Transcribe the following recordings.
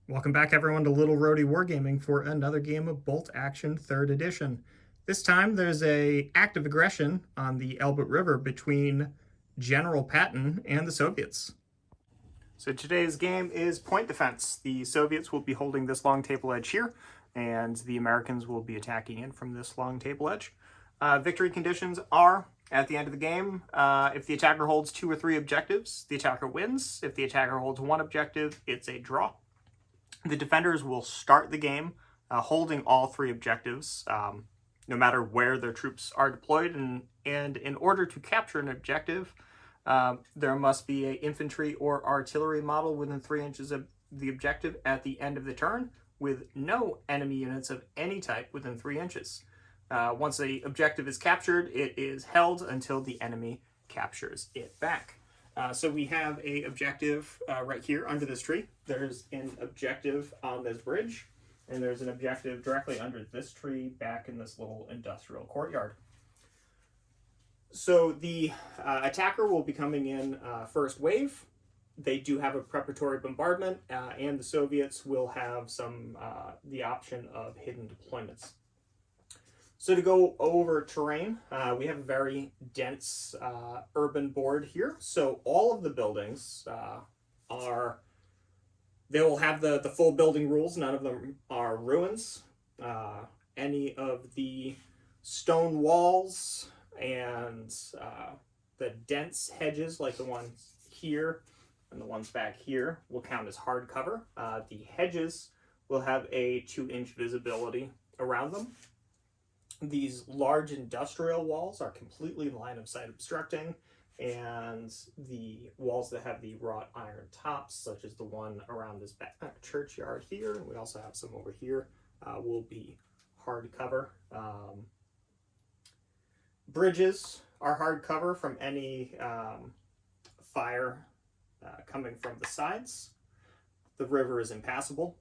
Welcome back, everyone, to Little Roadie Wargaming for another game of Bolt Action 3rd Edition. This time, there's a act of aggression on the Elbe River between General Patton and the Soviets. So today's game is point defense. The Soviets will be holding this long table edge here, and the Americans will be attacking in from this long table edge. Victory conditions are, at the end of the game, if the attacker holds 2 or 3 objectives, the attacker wins. If the attacker holds 1 objective, it's a draw. The defenders will start the game holding all 3 objectives, no matter where their troops are deployed. And in order to capture an objective, there must be an infantry or artillery model within 3 inches of the objective at the end of the turn, with no enemy units of any type within 3 inches. Once the objective is captured, it is held until the enemy captures it back. So we have a objective right here under this tree. There's an objective on this bridge, and there's an objective directly under this tree back in this little industrial courtyard. So the attacker will be coming in first wave. They do have a preparatory bombardment, and the Soviets will have the option of hidden deployments. So to go over terrain, we have a very dense urban board here. So all of the buildings they will have the full building rules. None of them are ruins. Any of the stone walls and the dense hedges, like the ones here and the ones back here, will count as hard cover. The hedges will have a 2-inch visibility around them. These large industrial walls are completely line of sight obstructing, and the walls that have the wrought iron tops, such as the one around this back churchyard here, and we also have some over here, will be hard cover. Bridges are hard cover from any fire coming from the sides. The river is impassable,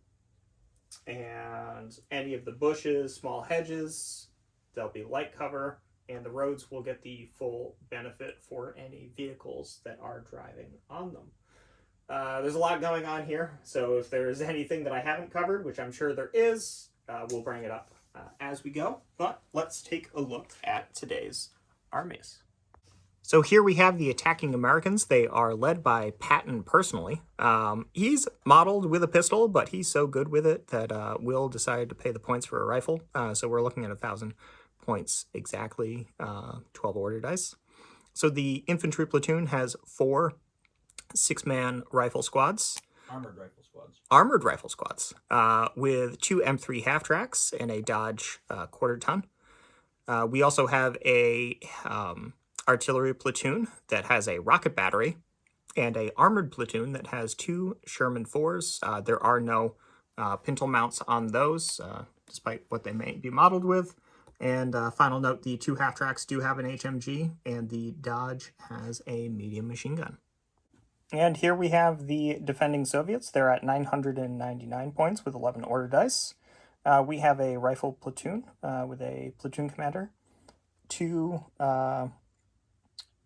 and any of the bushes, small hedges, there'll be light cover, and the roads will get the full benefit for any vehicles that are driving on them. There's a lot going on here, so if there's anything that I haven't covered, which I'm sure there is, we'll bring it up as we go. But let's take a look at today's armies. So here we have the attacking Americans. They are led by Patton personally. He's modeled with a pistol, but he's so good with it that we'll decide to pay the points for a rifle. So we're looking at 1,000 points exactly, 12 order dice. So the infantry platoon has 4 6-man rifle squads. Armored rifle squads. Armored rifle squads with 2 M3 half-tracks and a Dodge quarter-ton. We also have a artillery platoon that has a rocket battery and a armored platoon that has 2 Sherman 4s. There are no pintle mounts on those, despite what they may be modeled with. And final note, the 2 half-tracks do have an HMG, and the Dodge has a medium machine gun. And here we have the defending Soviets. They're at 999 points with 11 order dice. We have a rifle platoon with a platoon commander, 2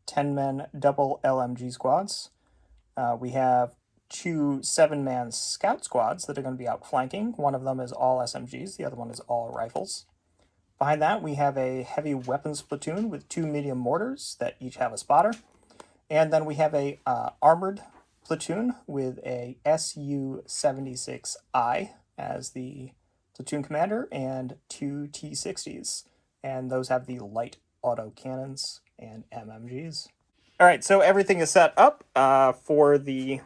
10-men double LMG squads. We have 2 7-man scout squads that are going to be outflanking. One of them is all SMGs, the other one is all rifles. Behind that, we have a heavy weapons platoon with 2 medium mortars that each have a spotter. And then we have a armored platoon with a Su-76I as the platoon commander and 2 T-60s. And those have the light auto cannons and MMGs. All right, so everything is set up for the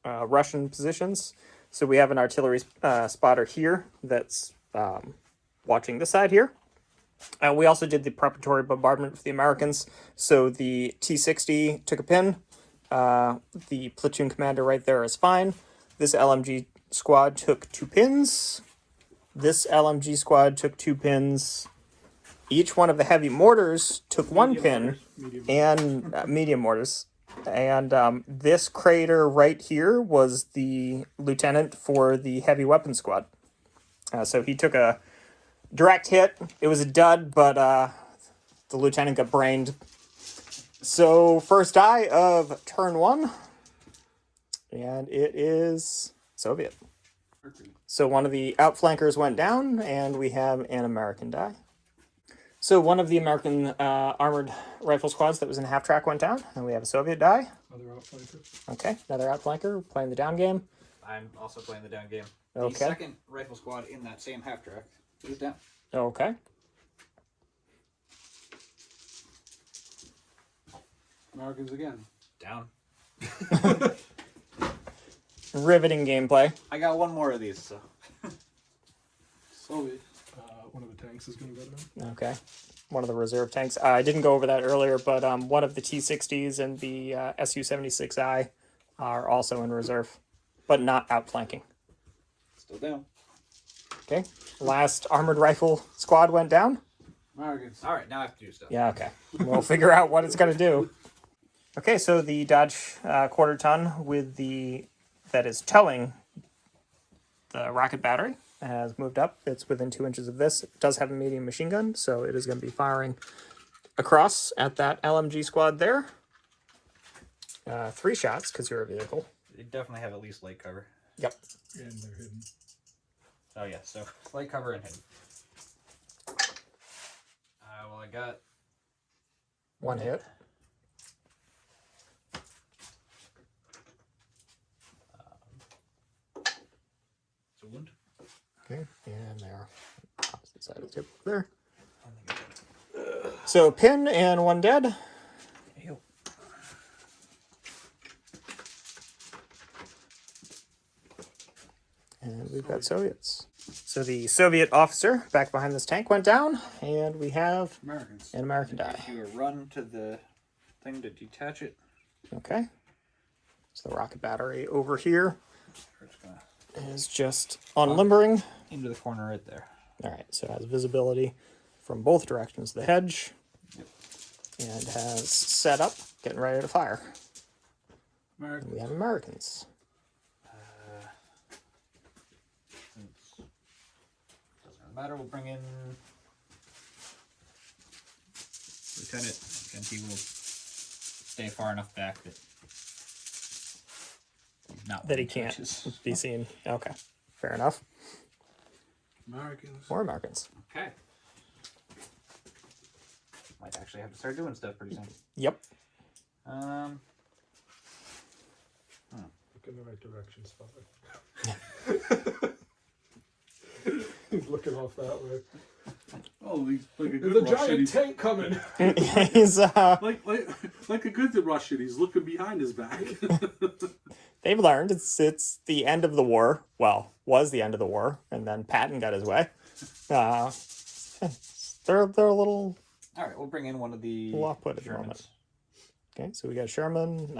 Russian positions. So we have an artillery spotter here that's watching this side here. We also did the preparatory bombardment for the Americans. So the T-60 took a pin. The platoon commander right there is fine. This LMG squad took 2 pins. This LMG squad took 2 pins. Each one of the heavy mortars took 1 pin, and medium mortars. And this crater right here was the lieutenant for the heavy weapons squad. So he took a direct hit. It was a dud, but the lieutenant got brained. So first die of turn 1, and it is Soviet. So one of the outflankers went down, and we have an American die. So one of the American armored rifle squads that was in half track went down, and we have a Soviet die. Another outflanker. Okay, another outflanker playing the down game. I'm also playing the down game. Okay. The second rifle squad in that same half track is down. Okay. Americans again. Down. Riveting gameplay. I got one more of these, so. Soviet. One of the tanks is going to go down. Okay. One of the reserve tanks. I didn't go over that earlier, but one of the T-60s and the Su-76I are also in reserve, but not outflanking. Still down. Okay. Last armored rifle squad went down. Americans. All right, now I have to do stuff. Yeah, okay. We'll figure out what it's going to do. Okay, so the Dodge quarter ton with that is towing the rocket battery has moved up. It's within 2 inches of this. It does have a medium machine gun, so it is going to be firing across at that LMG squad there. 3 shots, because you're a vehicle. They definitely have at least light cover. Yep. And they're hidden. Oh, yeah, so light cover and hidden. Well, I got 1 hit. it's a wound. Okay, and there. Opposite side of the table there. So pin and 1 dead. Ew. And we've got Soviets. So the Soviet officer back behind this tank went down, and we have Americans. an American die. You a run to the thing to detach it. Okay. So the rocket battery over here We're just gonna is just unlimbering. into the corner right there. All right, so it has visibility from both directions of the hedge. Yep. And has set up, getting ready to fire. Americans. And we have Americans. Doesn't matter. We'll bring in Lieutenant, and he will stay far enough back that he's not That he winning can't touches. be seen. Okay, fair enough. Americans. More Americans. Okay. Might actually have to start doing stuff pretty soon. Yep. Look in the right direction, Spotlight. He's looking off that way. Oh, he's like a There's good a Russian. giant He's tank coming. He's like a good Russian. He's looking behind his back. they've learned it's the end of the war. Well, was the end of the war, and then Patton got his way. They're a little All right, we'll bring in one of the off-put at the moment. Okay, so we got Sherman.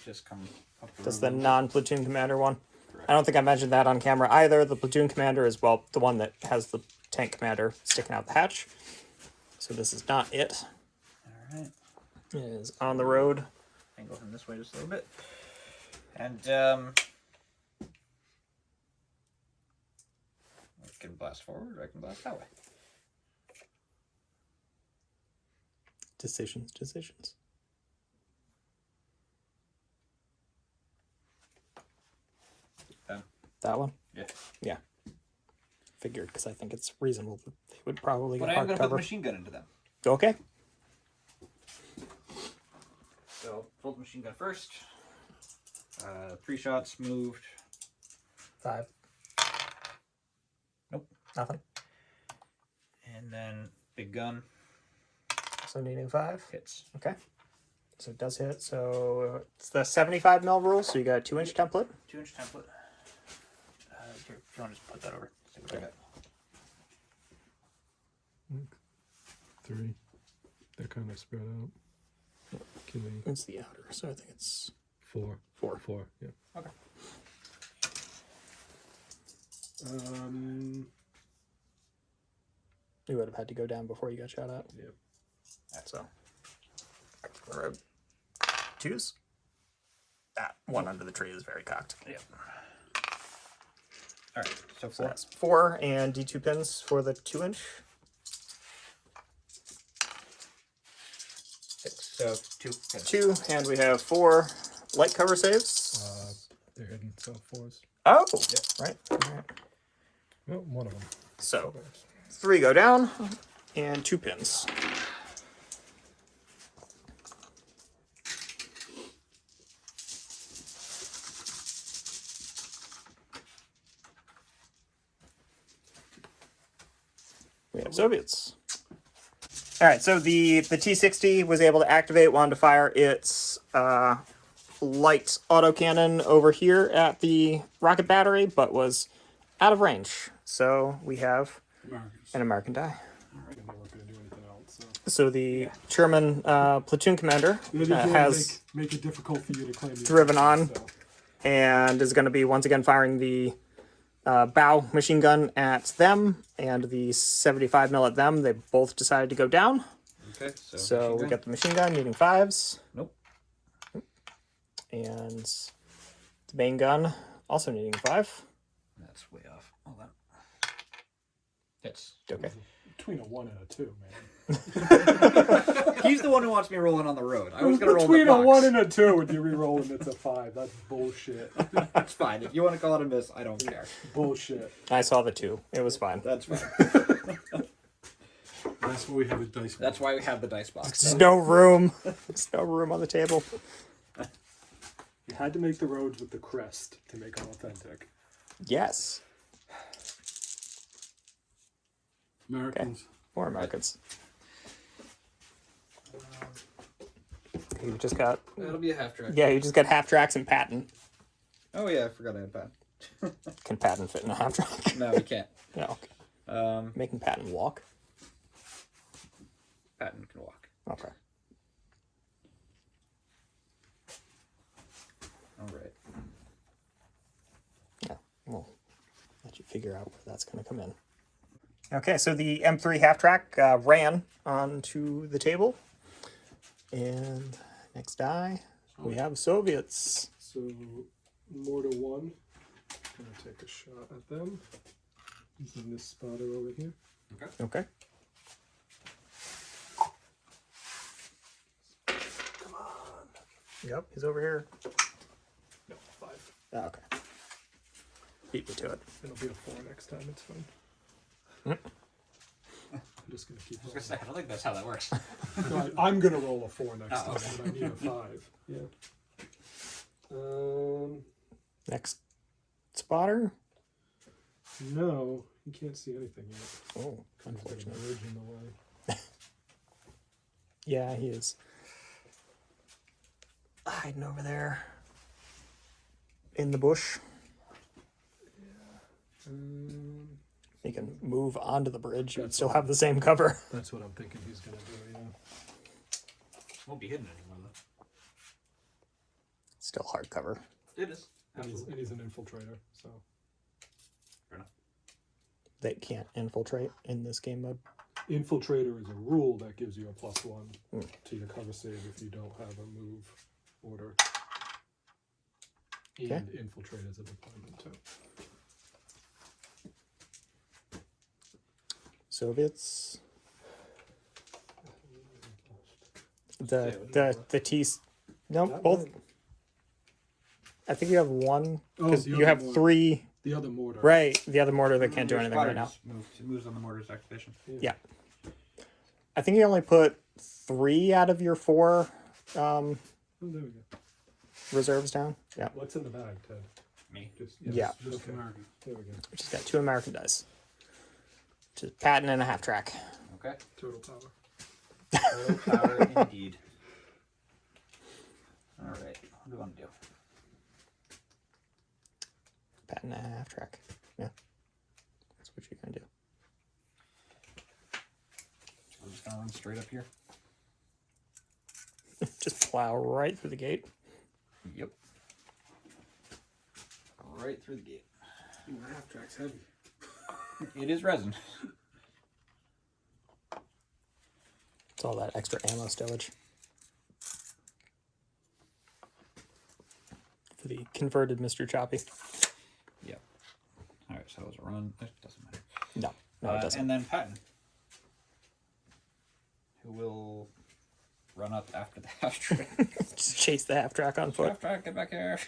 Just come up That's road the a little. non-platoon commander one. Correct. I don't think I mentioned that on camera either. The platoon commander is, well, the one that has the tank commander sticking out the hatch. So this is not it. All right. It is on the road. Angle him this way just a little bit. And I can blast forward, or I can blast that way. Decisions. Done. That one? Yeah. Yeah. Figured, because I think it's reasonable that they would probably But get I am hard going to put the cover. machine gun into them. Okay. So, pull the machine gun first. 3 shots, moved. 5. Nope. Nothing. And then big gun So needing 5. hits. Okay. So it does hit. So it's the 75 mil rule. So you got a 2-inch template. 2-inch template. Here, if you want to just put that over. See what I got. 3. They're kind of spread out. Can we? It's the outer. So I think it's 4. 4. 4. Yeah. Okay. You would have had to go down before you got shot at. Yep. So. Road. 2s. That one under the tree is very cocked. Yep. All right. So So 4. that's 4 and D2 pins for the 2-inch. 6. So 2. Hits. 2, and we have 4 light cover saves. They're hidden, so 4s. Oh, right. All right. Oh, one of them. So 3 go down, and 2 pins. We have Soviets. All right, so the T-60 was able to activate, wanted to fire its light autocannon over here at the rocket battery, but was out of range. So we have Americans. an American die. And they weren't going to do anything else. So. So the German platoon commander has make it difficult for you to claim the driven on so. and is going to be once again firing the bow machine gun at them and the 75 mil at them. They both decided to go down. Okay, So we got the machine gun needing 5s. Nope. And the main gun also needing 5. That's way off. Hold on. Hits. Okay. Between a 1 and a 2, man. He's the one who wants me rolling on the road. I was going to roll between the a box. 1 and a 2 when you re-roll and it's a 5. That's bullshit. That's fine. If you want to call it a miss, I don't care. Bullshit. I saw the 2. It was fine. That's fine. That's why we have a dice. That's why we have the dice box. There's no room. There's no room on the table. You had to make the roads with the crest to make them authentic. Yes. Americans. More Americans. You just got... That'll be a half track. Yeah, you just got half tracks and Patton. Oh yeah, I forgot I had Patton. Can Patton fit in a half track? No, we can't. No. Okay. Making Patton walk? Patton can walk. Okay. All right. Yeah, we'll let you figure out where that's going to come in. Okay, so the M3 half track ran onto the table. And next die, we have Soviets. So, Mortar 1, gonna take a shot at them. Using this spotter over here. Okay. Come on. Yep, he's over here. No, 5. Oh, okay. Beat me to it. It'll be a 4 next time, it's fine. Mm. I'm just gonna keep I was rolling. gonna say, I don't think that's how that works. No, I'm gonna roll a 4 next Oh, time, but I need a 5. Yeah. Next spotter. No, you can't see anything yet. Oh, There's unfortunate. a ridge in the way. Yeah, he is hiding over there in the bush. He can move onto the bridge. You would still have the same cover. That's what I'm thinking he's gonna do, yeah. Won't be hidden anymore though. Still hard cover. It is. And Absolutely. he's an infiltrator, so. Fair enough. They can't infiltrate in this game mode. Infiltrator is a rule that gives you a +1 to your cover save if you don't have a move order. Okay. And infiltrate is a deployment too. Soviets. The T's. No, That both. one. I think you have one because the you other have one. 3. The other mortar. Right, the other mortar that can't do Your anything right now. spotter just moves on the mortar's activation. Yeah. I think you only put 3 out of your 4 Oh, there we go. reserves down. Yeah, What's in the bag, Ted? Me. Just, Yeah. Just Okay. American. There we go. we just got 2 American dice. Just Patton and a half track. Okay. Total power. Total power indeed. All right. What do we want to do? Patton and a half track. Yeah, that's what you're gonna do. We're just gonna run straight up here. Just plow right through the gate. Yep. Right through the gate. My half track's heavy. It is resin. It's all that extra ammo stowage. For the converted Mr. Choppy. Yep. All right. So that was a run. It doesn't matter. No, it doesn't. And then Patton, who will run up after the half track. Just chase the half track on foot. Half track, get back here.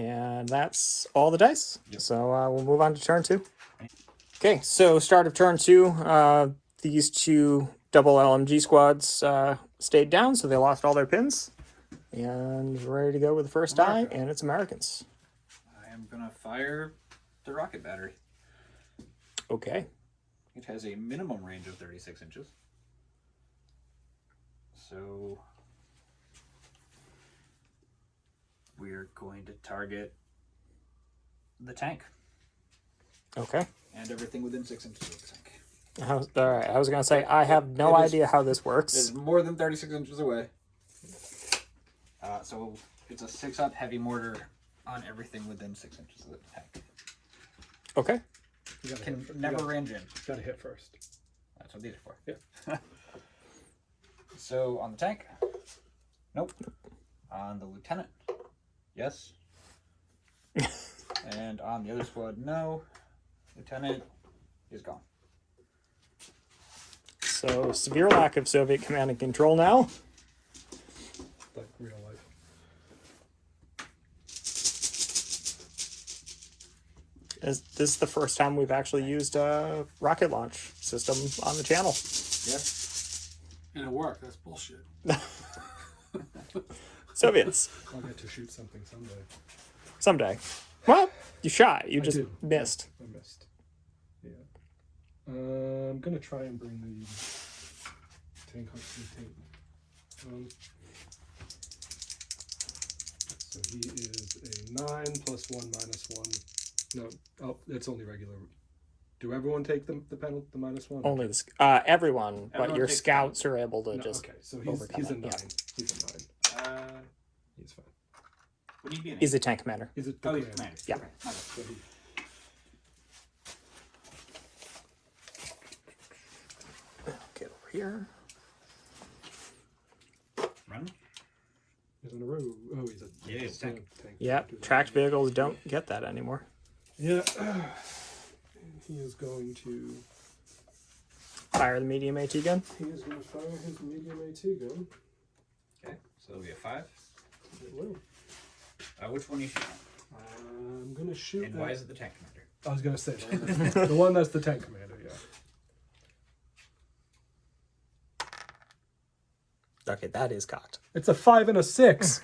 And that's all the dice. Yep. So we'll move on to turn 2. Okay, so start of turn 2. These two double LMG squads stayed down, so they lost all their pins. And ready to go with the first die, America. and it's Americans. I am gonna fire the rocket battery. Okay. It has a minimum range of 36 inches. So we're going to target the tank Okay. and everything within 6 inches of the tank. All right. I was going to say, I have no idea how this works. It's more than 36 inches away. So it's a 6-up heavy mortar on everything within 6 inches of the tank. Okay. You gotta Can hit, never range in. gotta hit first. That's what these are for. Yeah. So on the tank, nope. On the lieutenant, yes. And on the other squad, no. Lieutenant is gone. So severe lack of Soviet command and control now. Like real life. This is the first time we've actually used a rocket launch system on the channel. Yeah. And it worked. That's bullshit. Soviets. I'll get to shoot something someday. Someday. Well, you shot. You I just did. missed. I missed. Yeah. I'm gonna try and bring the tank up to the table. So he is a 9 plus 1 minus 1. No, oh, it's only regular. Do everyone take the penalty, the minus 1? Only the, everyone, but Everyone your takes scouts are able to No, just. okay, so overcome he's a it, 9. yeah. He's a 9. He's fine. What do you be in? He's a tank commander. He's a Oh, he's commander. commander. Yeah. Okay. Okay. So he, Get over here. Run. he's on a road. Oh, he's a Yeah, he's a tank. Yep. Tracked vehicles don't get that anymore. Yeah. And he is going to. Fire the medium AT gun. He is going to fire his medium AT gun. Okay. So it'll be a 5. It will. Which one are you shooting? I'm going to shoot. And that. why is it the tank commander? I was going to say the one that's the tank commander. Yeah. Okay, that is cocked. It's a 5 and a 6.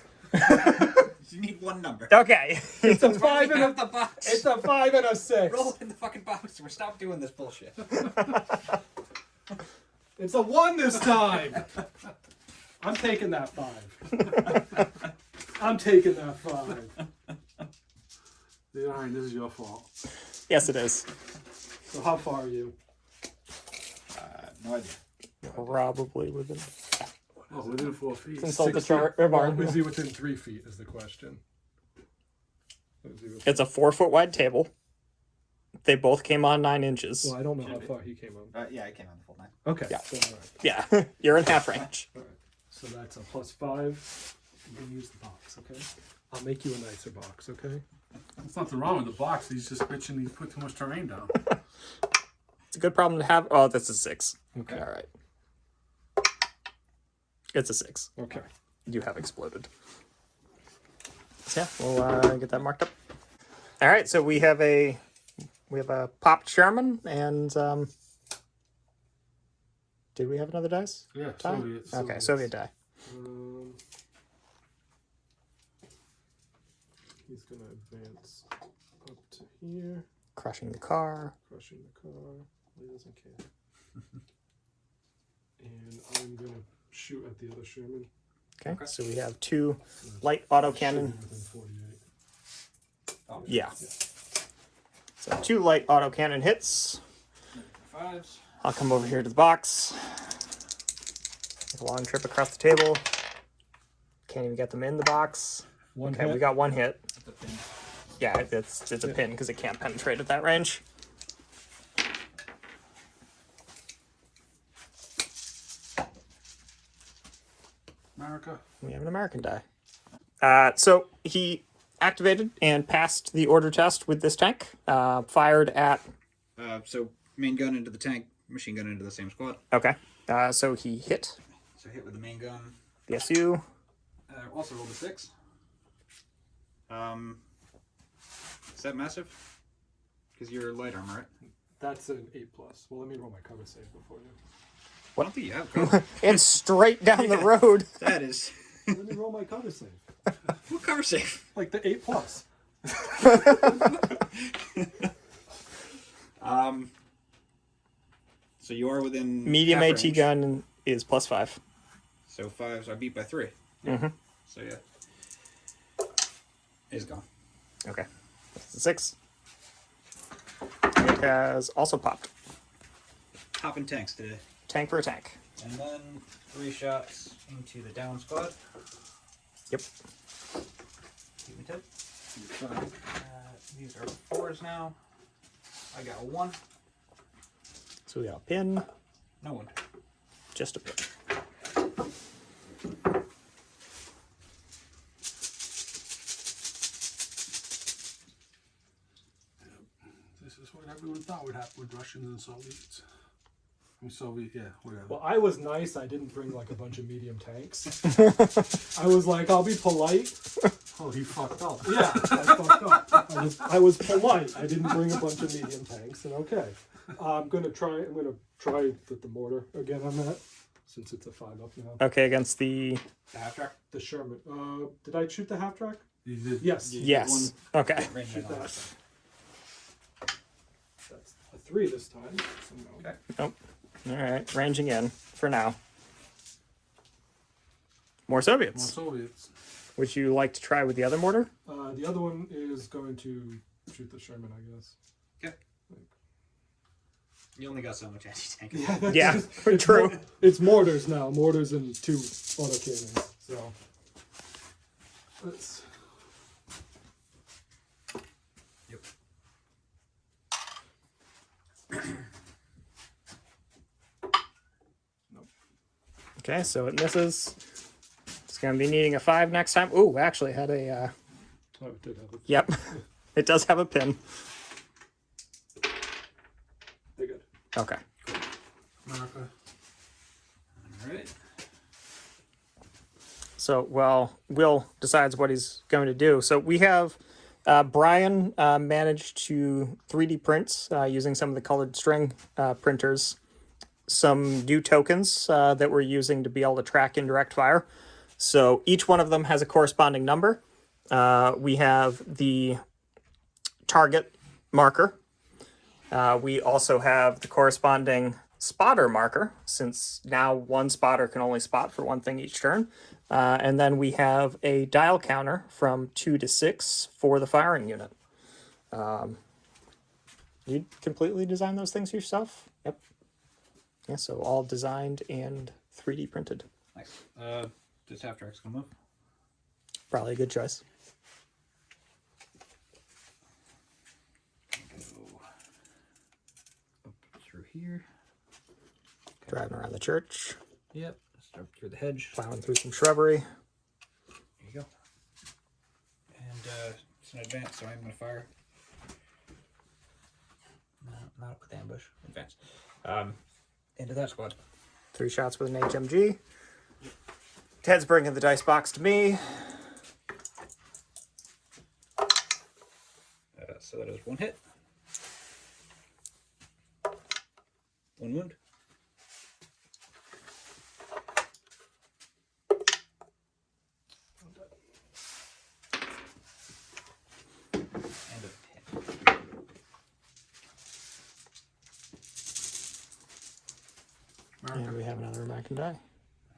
You need one number. Okay. It's a 5 and Have a. the box. It's a 5 and a 6. Roll it in the fucking box. We're stop doing this bullshit. It's a 1 this time. I'm taking that 5. I'm taking that 5. Alright, this is your fault. Yes, it is. So how far are you? No idea. Probably within. Oh, within 4 feet. Consult the 6 chart. feet. Well, is he within 3 feet? Is the question. Is he within- It's a 4-foot wide table. They both came on 9 inches. Well, I don't know how far he came on. Yeah, I came on the full 9. Okay. Yeah. So, all right. Yeah, you're in half range. All right. So that's a +5. You can use the box, okay? I'll make you a nicer box, okay? There's nothing wrong with the box. He's just bitching he put too much terrain down. It's a good problem to have. Oh, that's a 6. Okay. All right. It's a 6. Okay. You have exploded. So yeah, we'll get that marked up. All right, so we have a popped Sherman, and did we have another dice? Yeah, Die? Soviet. Okay, Soviet die. He's going to advance up to here, Crushing the car. crushing the car. Well, he doesn't care. And I'm going to shoot at the other Sherman. Okay, so we have 2 light autocannon. Shooting within 48. Oh, Yeah. So 2 light autocannon hits. 5s. I'll come over here to the box. Take a long trip across the table. Can't even get them in the box. One Okay, hit. we got 1 hit. The pin. Yeah, it's a pin because it can't penetrate at that range. America. We have an American die. So he activated and passed the order test with this tank. Fired at. So main gun into the tank, machine gun into the same squad. Okay. So he hit So hit with the main gun. the SU. Also rolled a 6. Is that massive? Because you're light armor, right? That's an 8+. Well, let me roll my cover save before you. I don't think you have cover. It's straight down the road. That is. Let me roll my cover save. What cover safe? Like the 8+. So you are within Medium half AT range. gun is +5. So 5, so I beat by 3. Mm-hmm. So yeah. It's gone. Okay. That's a 6. It has also popped. Popping tanks today. Tank for a tank. And then 3 shots into the down squad. Yep. Keep me tip. These are 4s now. I got a 1. So we got a pin. No one. Just a pin. This is what everyone thought would happen with Russians and Soviets. I mean, Soviet, yeah, whatever. Well, I was nice. I didn't bring like a bunch of medium tanks. I was like, I'll be polite. Oh, he fucked up. Yeah, I fucked up. I was polite. I didn't bring a bunch of medium tanks, and okay. I'm gonna try with the mortar again on that, since it's a 5 up now. Okay, against the... The half track? The Sherman. Did I shoot the half track? You did. Yes. Yes. Okay. Range Shoot on the that. other side. That's a 3 this time. So no. Okay. Nope. All right. Ranging in for now. More Soviets. More Soviets. Would you like to try with the other mortar? The other one is going to shoot the Sherman, I guess. Okay. You only got so much anti-tank. Yeah, It's true. It's mortars now. Mortars and 2 autocannons. So let's. Yep. Okay, so it misses. It's going to be needing a 5 next time. Ooh, actually had a... Oh, it did have it. Yep. It does have a pin. They're good. Okay. America. Alright. So, well, Will decides what he's going to do. So we have Brian managed to 3D print using some of the colored string printers some new tokens that we're using to be able to track indirect fire. So each one of them has a corresponding number. We have the target marker. We also have the corresponding spotter marker, since now one spotter can only spot for one thing each turn. And then we have a dial counter from 2 to 6 for the firing unit. You completely design those things yourself? Yep. Yeah, so all designed and 3D printed. Nice. This half track's gonna move. Probably a good choice. Go up through here. Driving around the church, Yep. Start through the hedge. plowing through some shrubbery. There you go. And it's an advance, so I'm gonna fire. No, not up with ambush. Advance. Into that squad. 3 shots with an HMG. Ted's bringing the dice box to me. So that is 1 hit. 1 wound. And a pin. And we have another American die.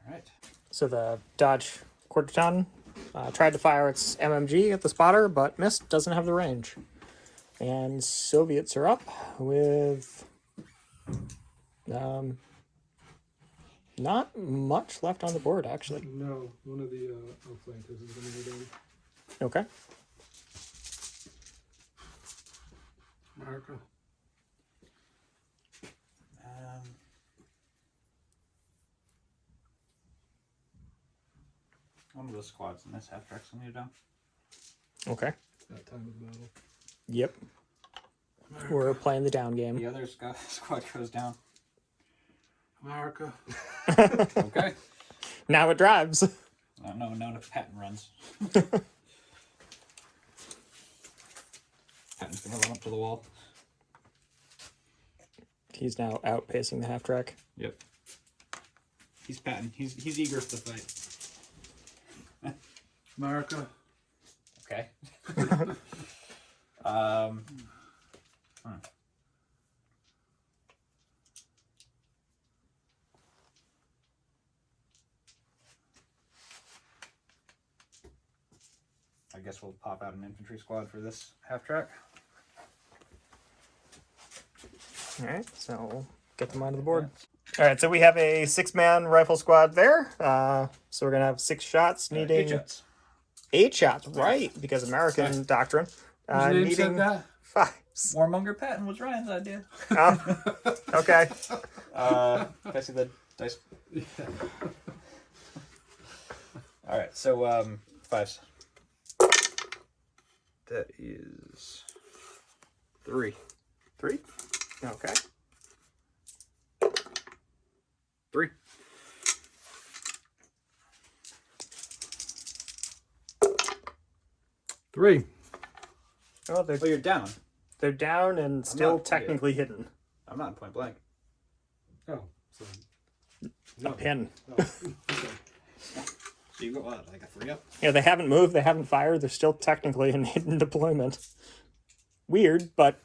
Alright. So the Dodge quarter ton tried to fire its MMG at the spotter, but missed. Doesn't have the range. And Soviets are up with not much left on the board, actually. No, one of the outflankers is going to go down. Okay. America. One of those squads in this half track's gonna go down. Okay. That time of the battle. Yep. We're playing the down game. The other squad goes down. America. Okay. Now it drives. No, if Patton runs. Patton's gonna run up to the wall. He's now outpacing the half track. Yep. He's Patton. He's eager for the fight. America. Okay. I guess we'll pop out an infantry squad for this half track. All right, so we'll get them onto the board. All right, so we have a 6-man rifle squad there. So we're gonna have 6 shots, needing 8 shots. 8 shots, right? Because American doctrine. Whose name Needing said that? 5. Warmonger Patton was Ryan's idea. Okay. Can I see the dice? Yeah. All right, so 5s. That is 3. 3. Okay. 3. Three. Oh, they're Oh, you're down. they're down and still not- technically hidden. I'm not in point blank. Oh, so A pin. no. Okay. So you go what, like a 3 up? Yeah, they haven't moved. They haven't fired. They're still technically in hidden deployment. Weird, but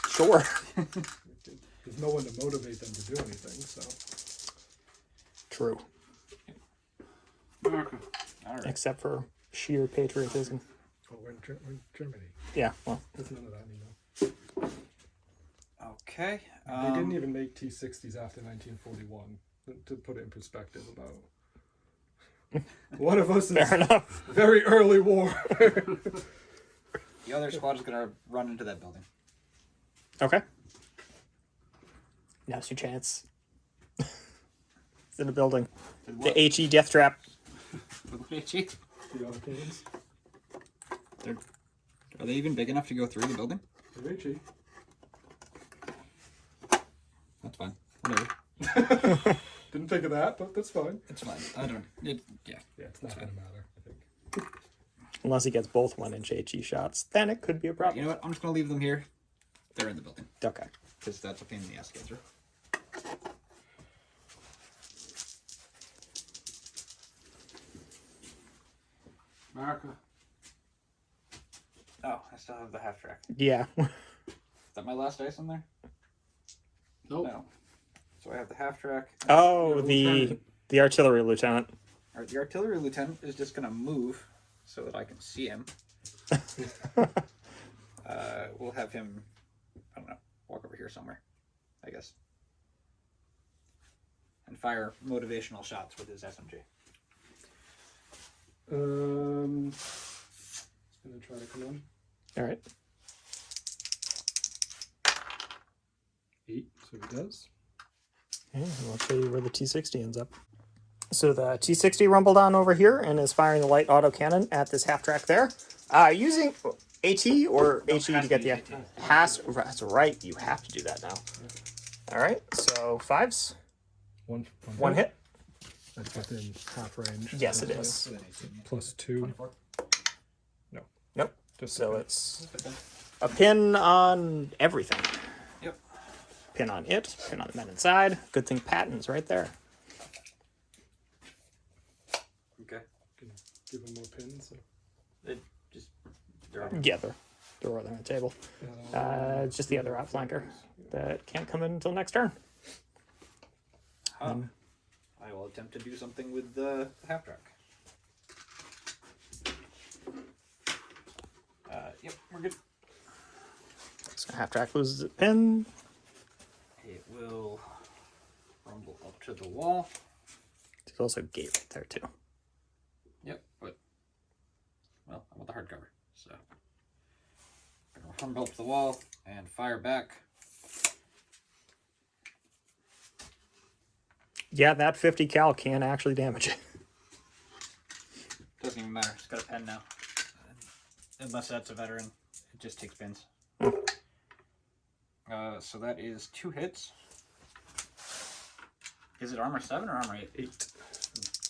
sure. There's no one to motivate them to do anything. So True. America. All right. Except for sheer patriotism. oh, we're in Germany. Yeah, well, There's none of that anymore. Okay. They didn't even make T60s after 1941. To put it in perspective, about one of us is fair enough. very early war. The other squad is gonna run into that building. Okay. Now's your chance. It's in a building. The HE death trap. The Arcanes. Are they even big enough to go through the building? The HE. That's fine. Whatever. Didn't think of that, but that's fine. It's fine. I don't. Yeah. Yeah, it's not gonna matter, I think. Unless he gets both 1-inch HE shots, then it could be a problem. You know what? I'm just gonna leave them here. They're in the building Okay. because that's a pain in the ass to get through. America. Oh, I still have the half track. Yeah. Is that my last dice on there? Nope. No. So I have the half track. Oh, Lieutenant. the artillery lieutenant. All right, the artillery lieutenant is just gonna move so that I can see him. We'll have him, I don't know, walk over here somewhere, I guess, and fire motivational shots with his SMG. It's gonna try to come in. All right. 8, so he does. Okay, I'll show you where the T60 ends up. So the T60 rumbled on over here and is firing the light autocannon at this half track there. Using AT or HE to get the... That's right, you have to do that now. All right, so 5s. One hit. That's within half range. Yes, it is. Plus 2. Nope. Just So it's a pin on everything. Yep. Pin on it, pin on the men inside. Good thing Patton's right there. Okay. Can give him more pins. So. They're Yeah, they're over there on the table. It's just the other outflanker that can't come in until next turn. I will attempt to do something with the half track. Yep, we're good. So half track loses its pin. It will rumble up to the wall. There's also a gate right there too. Yep, but well, I want the hardcover, so I'm gonna rumble up to the wall and fire back. Yeah, that 50 cal can actually damage it. Doesn't even matter. It's got a pen now. Unless that's a veteran, it just takes pins. So that is 2 hits. Is it armor 7 or armor 8? 8. It's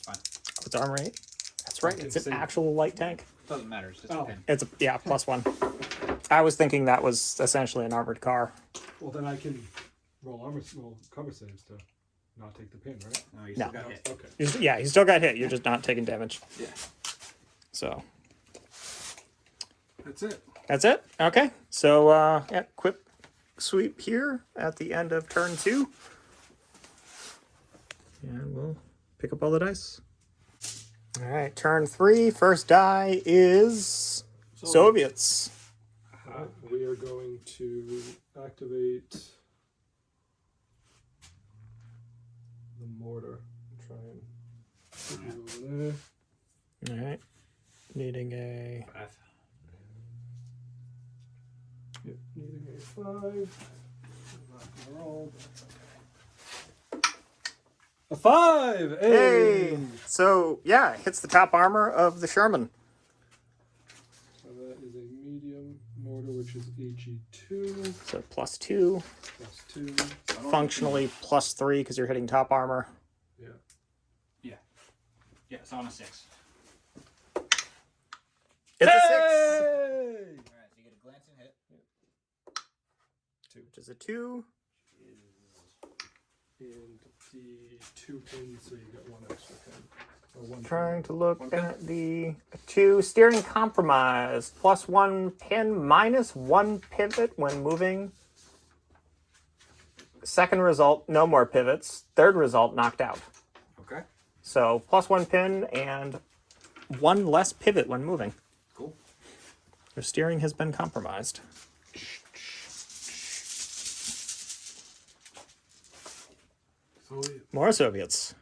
fine. It's armor 8. That's right. It's an Save. actual light tank. Doesn't matter. It's just Oh. a pin. It's a +1. I was thinking that was essentially an armored car. Well, then I can roll cover saves to not take the pin, right? No, you No. still got hit. Okay. Yeah, he still got hit. You're just not taking damage. Yeah. So That's it. that's it. Okay. So yeah, quick sweep here at the end of turn 2. And we'll pick up all the dice. All right, turn 3. First die is Soviets. We are going to activate the mortar. Try and put you over there. All right. Needing a 5. Yep, needing a 5. Roll. A 5! Hey! So, yeah, hits the top armor of the Sherman. So that is a medium mortar, which is HE2 So +2. plus 2. Functionally +3 because you're hitting top armor. Yeah. Yeah. Yeah, it's on a 6. It's a 6! Alright, so you get a glancing hit. Which is a 2. And the 2 pins, so you get 1 extra pin. Or 1 Trying to look at the 2. Steering compromised. +1 pin, -1 pivot when moving. Second result, no more pivots. Third result, knocked out. Okay. So +1 pin and 1 less pivot when moving. Cool. Your steering has been compromised. So More Soviets.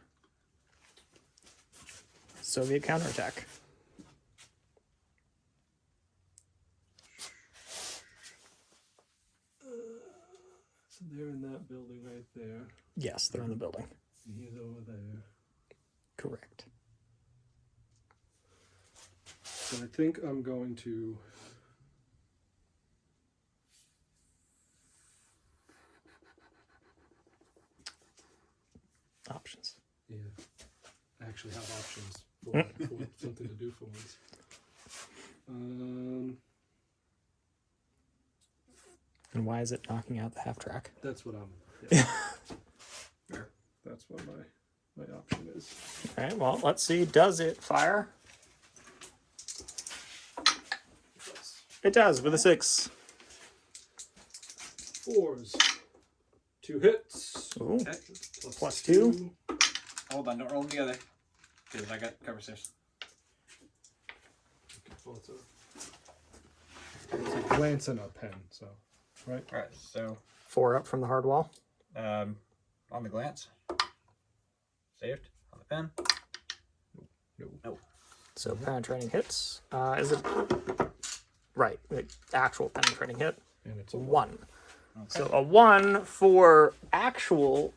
Soviet counterattack. So they're in that building right there. Yes, they're in the building. And he's over there. Correct. So I think I'm going to Options. yeah. I actually have options for something to do for once. And why is it knocking out the half track? That's what I'm. Yeah. That's what my option is. All right, well, let's see. Does it fire? It does with a 6. 4s. 2 hits. Ooh. Okay. Plus 2. Hold on, don't roll them together. Because I got cover saves. Well, it's a glance and a pen, so right. Alright, so 4 up from the hard wall. on the glance. Saved. On the pen. No. So penetrating hits. Is it right? The actual penetrating hit. And it's a 1. Okay. So a 1 for actual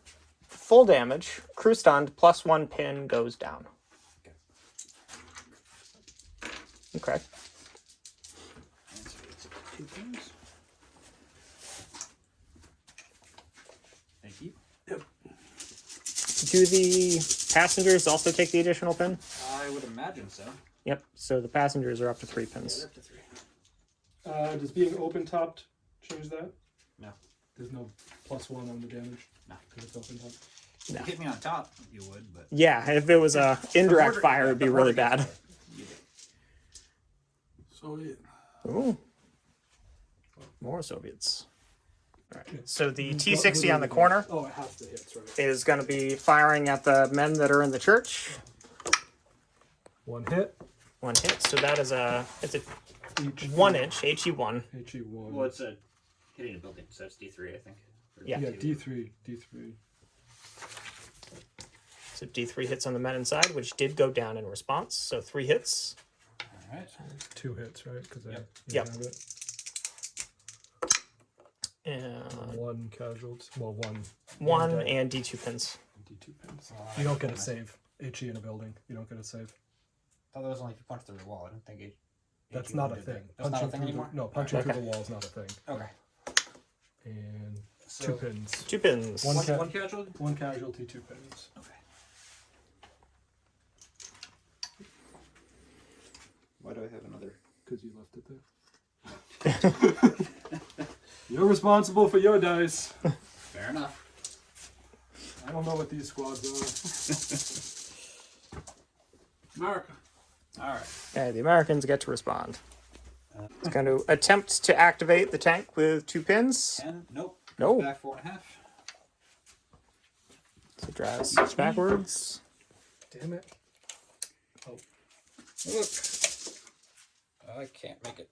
full damage. Crew stunned. +1 pin goes down. Okay. And so it's 2 pins. Thank you. Do the passengers also take the additional pin? I would imagine so. Yep. So the passengers are up to 3 Yeah, pins. they're up to 3. Does being open topped change that? No. There's no +1 on the damage. No. Because it's open topped. If you hit me on top, you would, but Yeah, if it was a indirect fire, it'd be really bad. You did. So it. Ooh. More Soviets. All right. So the T-60 on the corner Oh, it has the hits, right? is going to be firing at the men that are in the church. 1 hit. 1 hit. So that is it's a Each 1 inch HE1. HE1. Well, it's a hitting a building, so it's D3, I think. Or Yeah. Yeah, D2. D3. So D3 hits on the men inside, which did go down in response. So 3 hits. Alright. 2 hits, right? Because Yep. Yep. have it. And 1 casualty. Well, 1. 1 and D2 pins. D2 pins. You don't get a save. HE in a building. You don't get a save. I thought that was only if you punch through the wall. I don't think it. That's HE not a would do thing. that. That's not a thing through anymore? The, no, punching Okay. through the wall is not a thing. Okay. And So, 2 pins. 2 pins. One One casualty? 1 casualty, 2 pins. Okay. Why do I have another? Because you left it there. You're responsible for your dice. Fair enough. I don't know what these squads are. America. All right. Okay, the Americans get to respond. It's going to attempt to activate the tank with 2 pins. And nope. No. Back 4.5. So it drives backwards. Damn it. Oh, Look. I can't make it.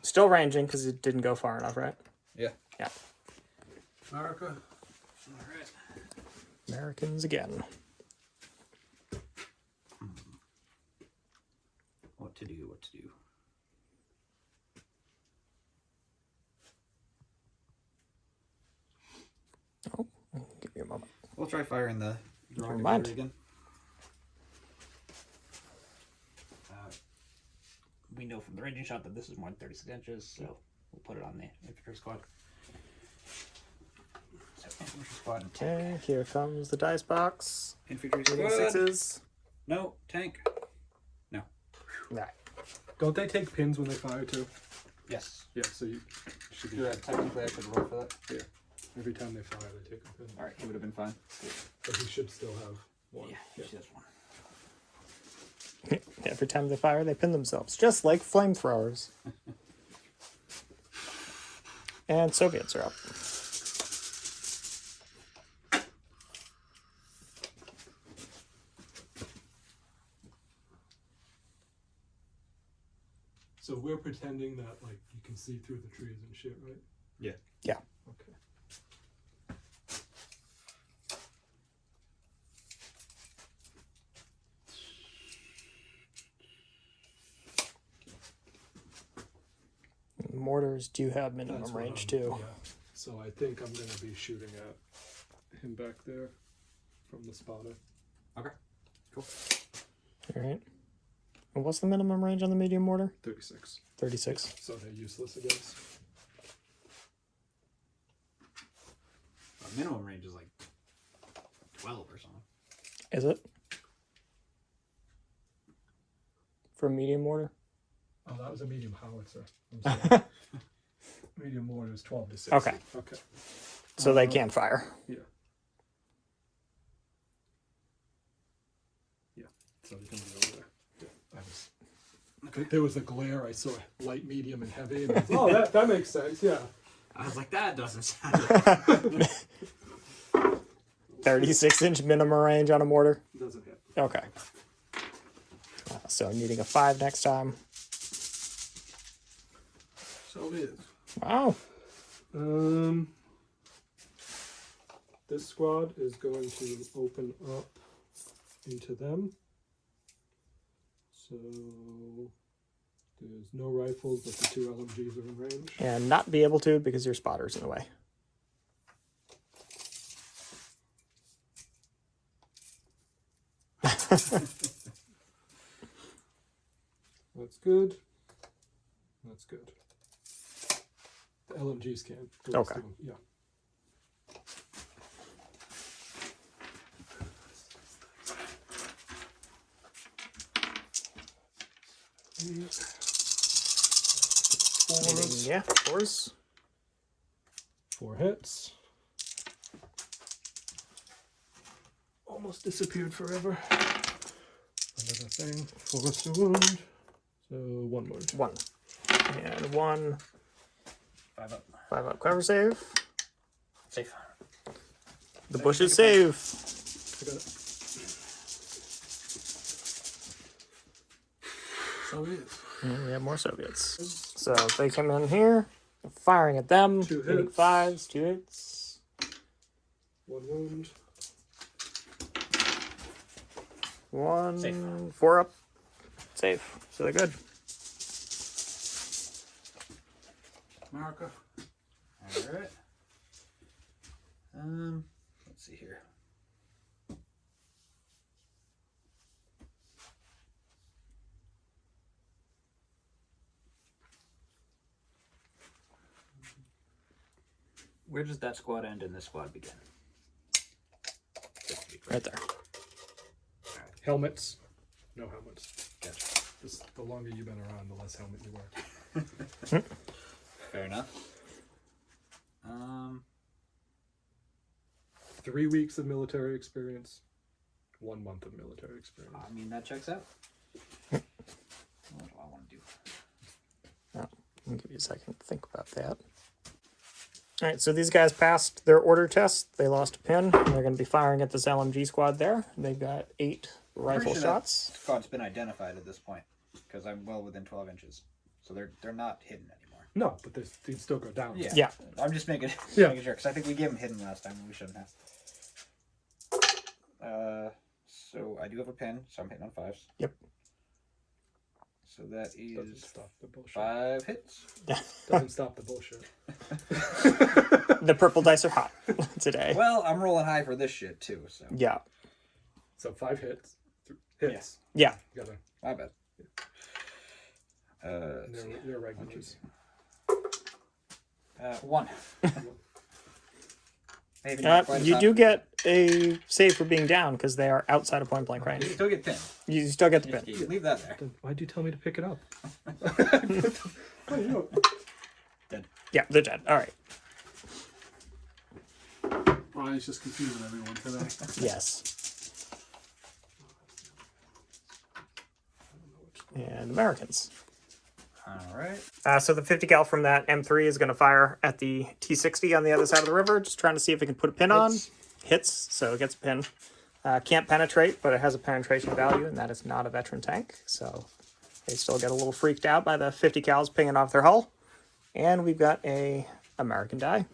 Still ranging because it didn't go far enough, right? Yeah. Yeah. America. All right. Americans again. What to do? What to do? Oh, give me a moment. We'll try firing the Never rocket mind. motor again. We know from the ranging shot that this is more than 36 inches, so we'll put it on the infantry squad. So infantry squad and tank. Okay, here comes the dice box. Infantry Shooting squad. 6s. No, tank. No. Nah. don't they take pins when they fire too? Yes. Yeah, so you should be. Yeah, technically I could roll for that. Yeah. Every time they fire, they take a pin. Alright, he would have been fine. But he should still have one. Yeah, she has one. Every time they fire, they pin themselves, just like flamethrowers. And Soviets are up. So we're pretending that like you can see through the trees and shit, right? Yeah. Yeah. Okay. Mortars do have minimum That's what range I'm- too. Yeah. So I think I'm gonna be shooting at him back there from the spotter. Okay. Cool. All right. And what's the minimum range on the medium mortar? 36. 36. So they're useless against. Our minimum range is like 12 or something. Is it? For a medium mortar? Oh, that was a medium howitzer. I'm sorry. Medium mortar is 12 to 6. Okay. Okay. So they can fire. Yeah. Yeah. So they can be over there. Yeah. There was a glare. I saw light, medium, and heavy. And oh, that makes sense. Yeah. I was like, that doesn't sound 36-inch minimum range on a mortar. Doesn't hit. Okay. So needing a 5 next time. So it is. Wow. This squad is going to open up into them. So there's no rifles, but the 2 LMGs are in range. And not be able to because your spotter's in the way. That's good. That's good. The LMGs can. The rest Okay. of them, yeah. Fours. Yeah, 4s. 4 hits. Almost disappeared forever. Another thing. Force to wound. So 1 more. 1. And 1. 5 up. 5 up cover save. Safe. The bush is safe. I got it. So it is. And we have more Soviets. So they come in here, firing at them. 2 hitting hits. 5s, 2 hits. 1 wound. 1. Safe. 4 up. Safe. So they're good. America. Alright. Let's see here. Where does that squad end and this squad begin? Just to be clear. Right there. Helmets. No helmets. Gotcha. the longer you've been around, the less helmet you wear. Fair enough. 3 weeks of military experience, 1 month of military experience. I mean, that checks out. What do I want to do? I'll give you a second to think about that. All right, so these guys passed their order test. They lost a pin. And they're going to be firing at this LMG squad there. They've got 8 rifle Pretty sure shots. That squad's been identified at this point because I'm well within 12 inches, so they're not hidden anymore. No, but they'd still go down. Yeah. Yeah. I'm just making Yeah. making sure because I think we gave them hidden last time and we shouldn't have. So I do have a pin, so I'm hitting on 5s. Yep. So that Doesn't is stop the bullshit. 5 hits. Doesn't stop the bullshit. The purple dice are hot today. Well, I'm rolling high for this shit too, so Yeah. So 5 hits. Hits. Yeah. You gotta, my bad. they're regulars. 1. Maybe not quite as You high. do get a save for being down because they are outside of point blank You range. still get pinned. You still get the Just pin. leave that there. Then why'd you tell me to pick it up? Oh, you know, Dead. Yeah, they're dead. All right. Brian's just confusing everyone today. Yes. And Americans. All right. So the 50 cal from that M3 is going to fire at the T60 on the other side of the river, just trying to see if it can put a pin on. Hits, so it gets a pin. Can't penetrate, but it has a penetration value, and that is not a veteran tank. So they still get a little freaked out by the 50 cals pinging off their hull. And we've got a American die.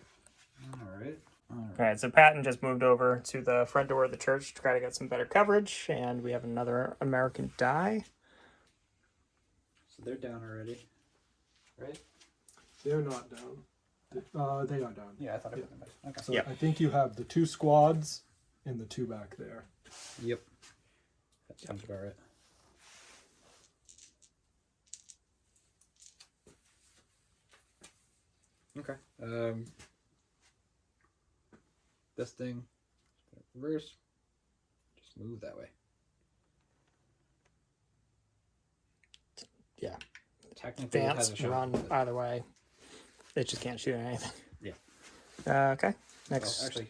All right. All right, so Patton just moved over to the front door of the church to try to get some better coverage, and we have another American die. So they're down already, right? they're not down. They are down. Yeah, I thought I put them back. Okay. So Yep. I think you have the 2 squads and the 2 back there. Yep. That sounds about right. Okay. This thing, reverse. Just move that way. Yeah. Technically, it has Dance, a shot. run, but- either way. It just can't shoot anything. Yeah. Okay, Well, next. actually,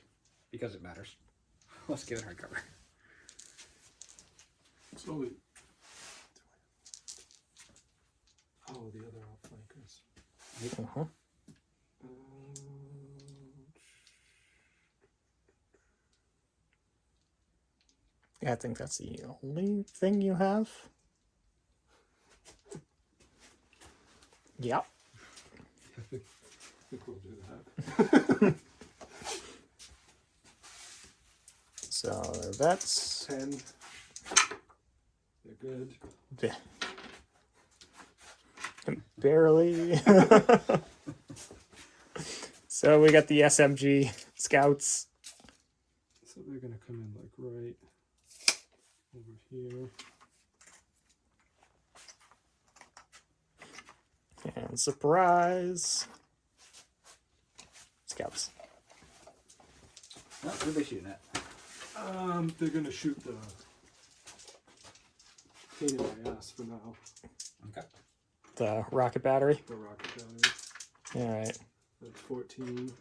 because it matters, let's give it hardcover. So we, Oh, the other outflankers. Mhm. Yeah, I think that's the only thing you have. Yep. I think we'll do that. So they're vets. 10. They're good. Barely. So we got the SMG scouts. So they're gonna come in like right over here. And surprise. Scouts. What are they shooting at? They're gonna shoot the pain in my ass for now. Okay. The rocket battery. The rocket battery. Alright. That's 14. And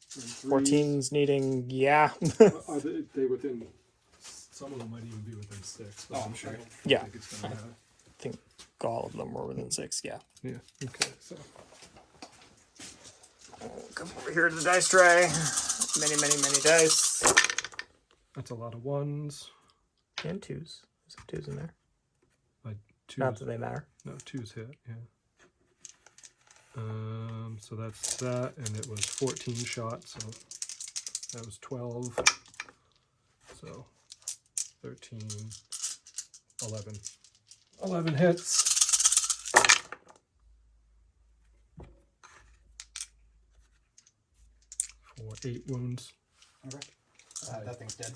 3s. 14's needing, yeah. Are they within? Some of them might even be within 6. But Oh, I'm sure. I don't Yeah. think it's gonna matter. I think all of them were within 6, yeah. Yeah. Okay. So Come over here to the dice tray. Many, many, many dice. that's a lot of 1s. And 2s. There's some 2s in there. Like 2s. Not that they matter. No, 2's hit. Yeah. So that's that, and it was 14 shots. So that was 12. So 13, 11. 11 hits. For 8 wounds. Okay. That thing's dead.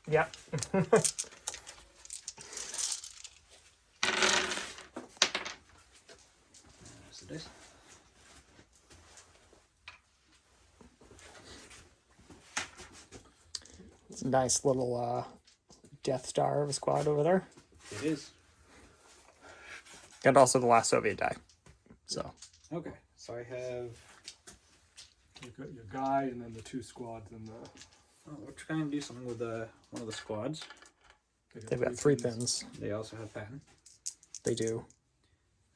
Yeah. That's the dice. It's a nice little Death Star of a squad over there. It is. And also the last Soviet die. So Okay, so I have. You got your guy, and then the 2 squads, and the. Oh, we're trying to do something with one of the squads. they've got 3 pins. They also have Patton. They do.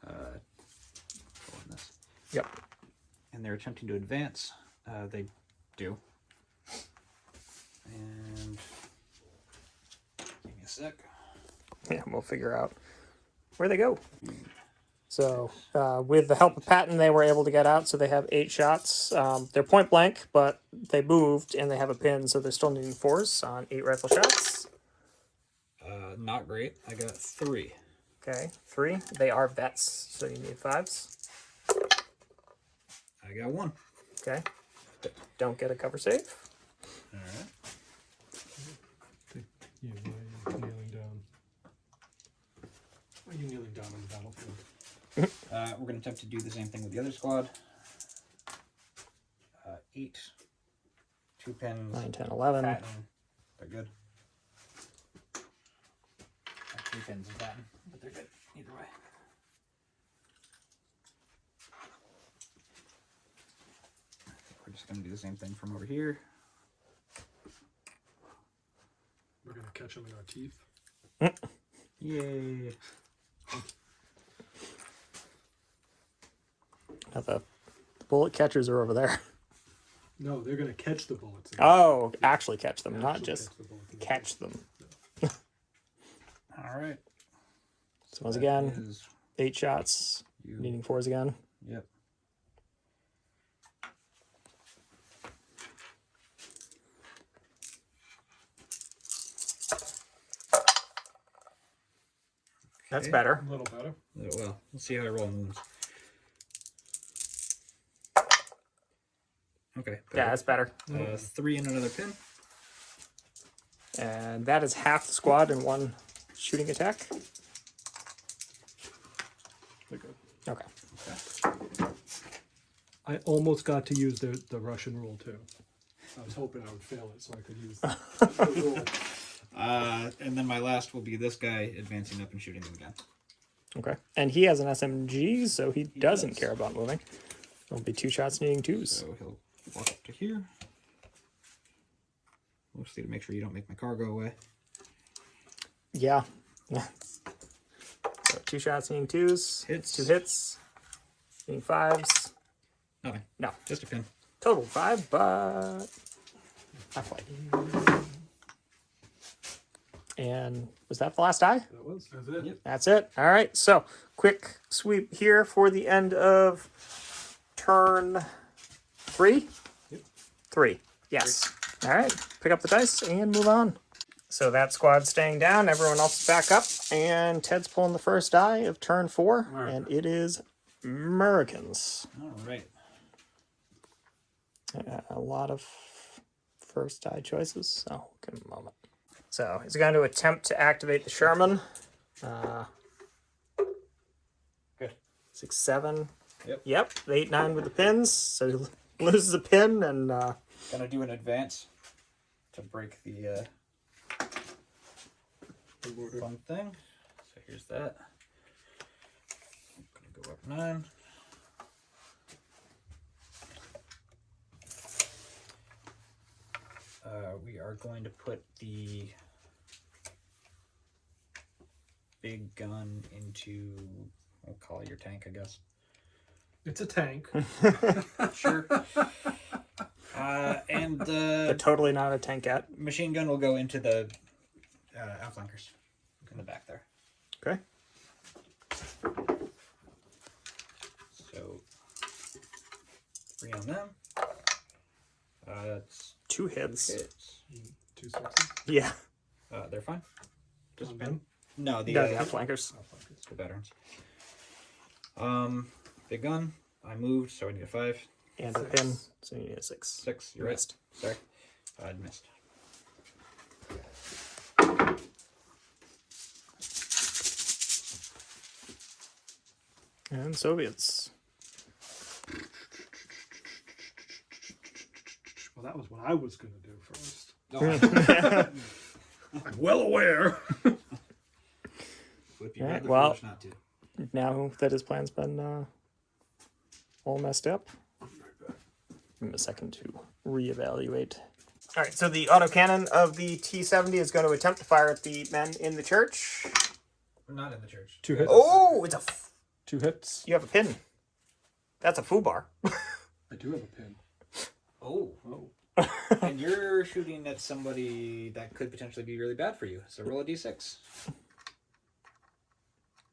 On this. Yep. And they're attempting to advance. They do. And give me a sec. Yeah, we'll figure out where they go. So, with the help of Patton, they were able to get out. So they have 8 shots. They're point blank, but they moved and they have a pin, so they're still needing 4s on 8 rifle shots. Not great. I got 3. Okay, 3. They are vets, so you need 5s. I got 1. Okay. Don't get a cover save. All right. Yeah, why are you kneeling down? Why are you kneeling down on the battlefield? We're going to attempt to do the same thing with the other squad. 8. 2 pins. 9, 10, 11. Patton. They're good. 3 pins and Patton, but they're good either way. We're just going to do the same thing from over here. We're gonna catch them in our teeth. Yay. Now the bullet catchers are over there. No, they're gonna catch the bullets. Oh, actually catch them, not Actually just catch the bullets. catch them. All right. So once That again, is 8 shots, you. needing 4s again. Yep. That's Okay. better. A little better. Well, let's see how I roll moves. Okay. Yeah, that's better. 3 and another pin. And that is half the squad in 1 shooting attack. They're good. Okay. I almost got to use the Russian rule too. I was hoping I would fail it so I could use the rule. And then my last will be this guy advancing up and shooting them again. Okay. And he has an SMG, so he doesn't does. care about moving. It'll be 2 shots needing 2s. So he'll walk up to here. Mostly to make sure you don't make my car go away. Yeah. So 2 shots needing 2s. Hits. 2 hits. Needing 5s. Nothing. No. Just a pin. Total 5, but half white. And was that the last die? That was. That's it. Yep. That's it. All right. So quick sweep here for the end of turn 3. Yep. 3. Yes. All right. Pick up the dice and move on. So that squad's staying down. Everyone else is back up. And Ted's pulling the first die of turn 4. America. And it is Americans. All right. A lot of first die choices. So give him a moment. So he's going to attempt to activate the Sherman. Good. 6, 7. Yep. 8, 9 with the pins. So he loses a pin and Gonna do an advance to break the fun thing. So here's that. I'm gonna go up 9. We are going to put the big gun into, I'll call it your tank, I guess. It's a tank. Sure. And they're the totally not a tankette. machine gun will go into the outflankers in the back there. Okay. So 3 on them. That's 2 hits. hits. 2 sixes. Yeah. They're fine. Just On pin. them? No, the No, the outflankers. the veterans. Big gun. I moved, so I need a 5. And a pin. So you need a 6. 6. You You're right. missed. Sorry, I missed. And Soviets. Well, that was what I was going to do first. I'm well aware. Would be Alright, rather well- foolish not to. now that his plan's been all messed up. Give him a second to reevaluate. All right, so the autocannon of the T-70 is going to attempt to fire at the men in the church. We're not in the church. 2 hits. Oh, it's a... 2 hits. You have a pin. That's a foobar. I do have a pin. Oh. Oh. And you're shooting at somebody that could potentially be really bad for you. So roll a d6.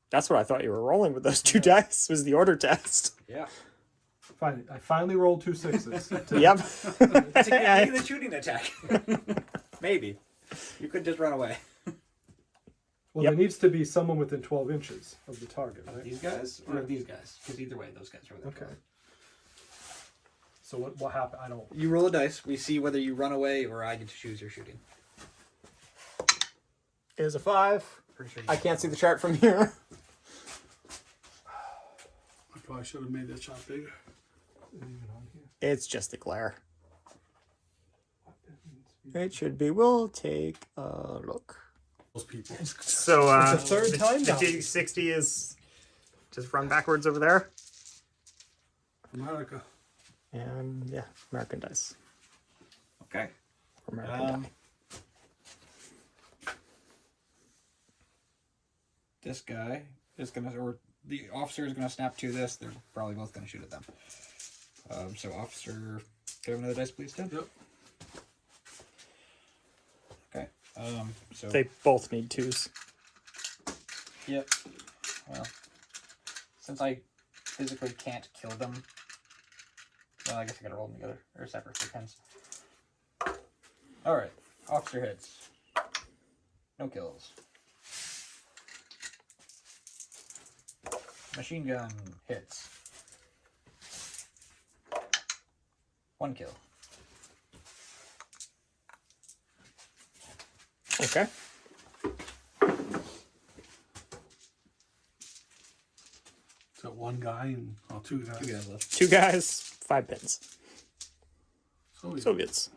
That's what I thought you were rolling with those 2 dice, was the order test. Yeah. Fine. I finally rolled 2 6s. Yep. To give you the shooting attack. Maybe. You could just run away. Well, Yep. there needs to be someone within 12 inches of the target, right? These guys or these guys? Because either way, those guys are within Okay. 12. So what happened? I don't... You roll a dice. We see whether you run away or I get to choose your shooting. It is a 5. Pretty sure you I can't see the chart from here. I probably should have made that shot bigger. Is it even on here? It's just the glare. Weapons, It should be. We'll take a look. Those people. So It's the third time the now. D60 is just run backwards over there. America. And yeah, American dice. Okay. American die. This guy is gonna, or the officer is gonna snap to this. They're probably both gonna shoot at them. So officer, can I have another dice, please, Ted? Yep. Okay. So They both need 2s. Yep. Well, since I physically can't kill them, well, I guess I gotta roll them together or separate for pens. All right. Officer hits. No kills. Machine gun hits. 1 kill. Okay. So 1 guy and 2 guys. 2 guys left. 2 guys, 5 pins. So we- Soviets.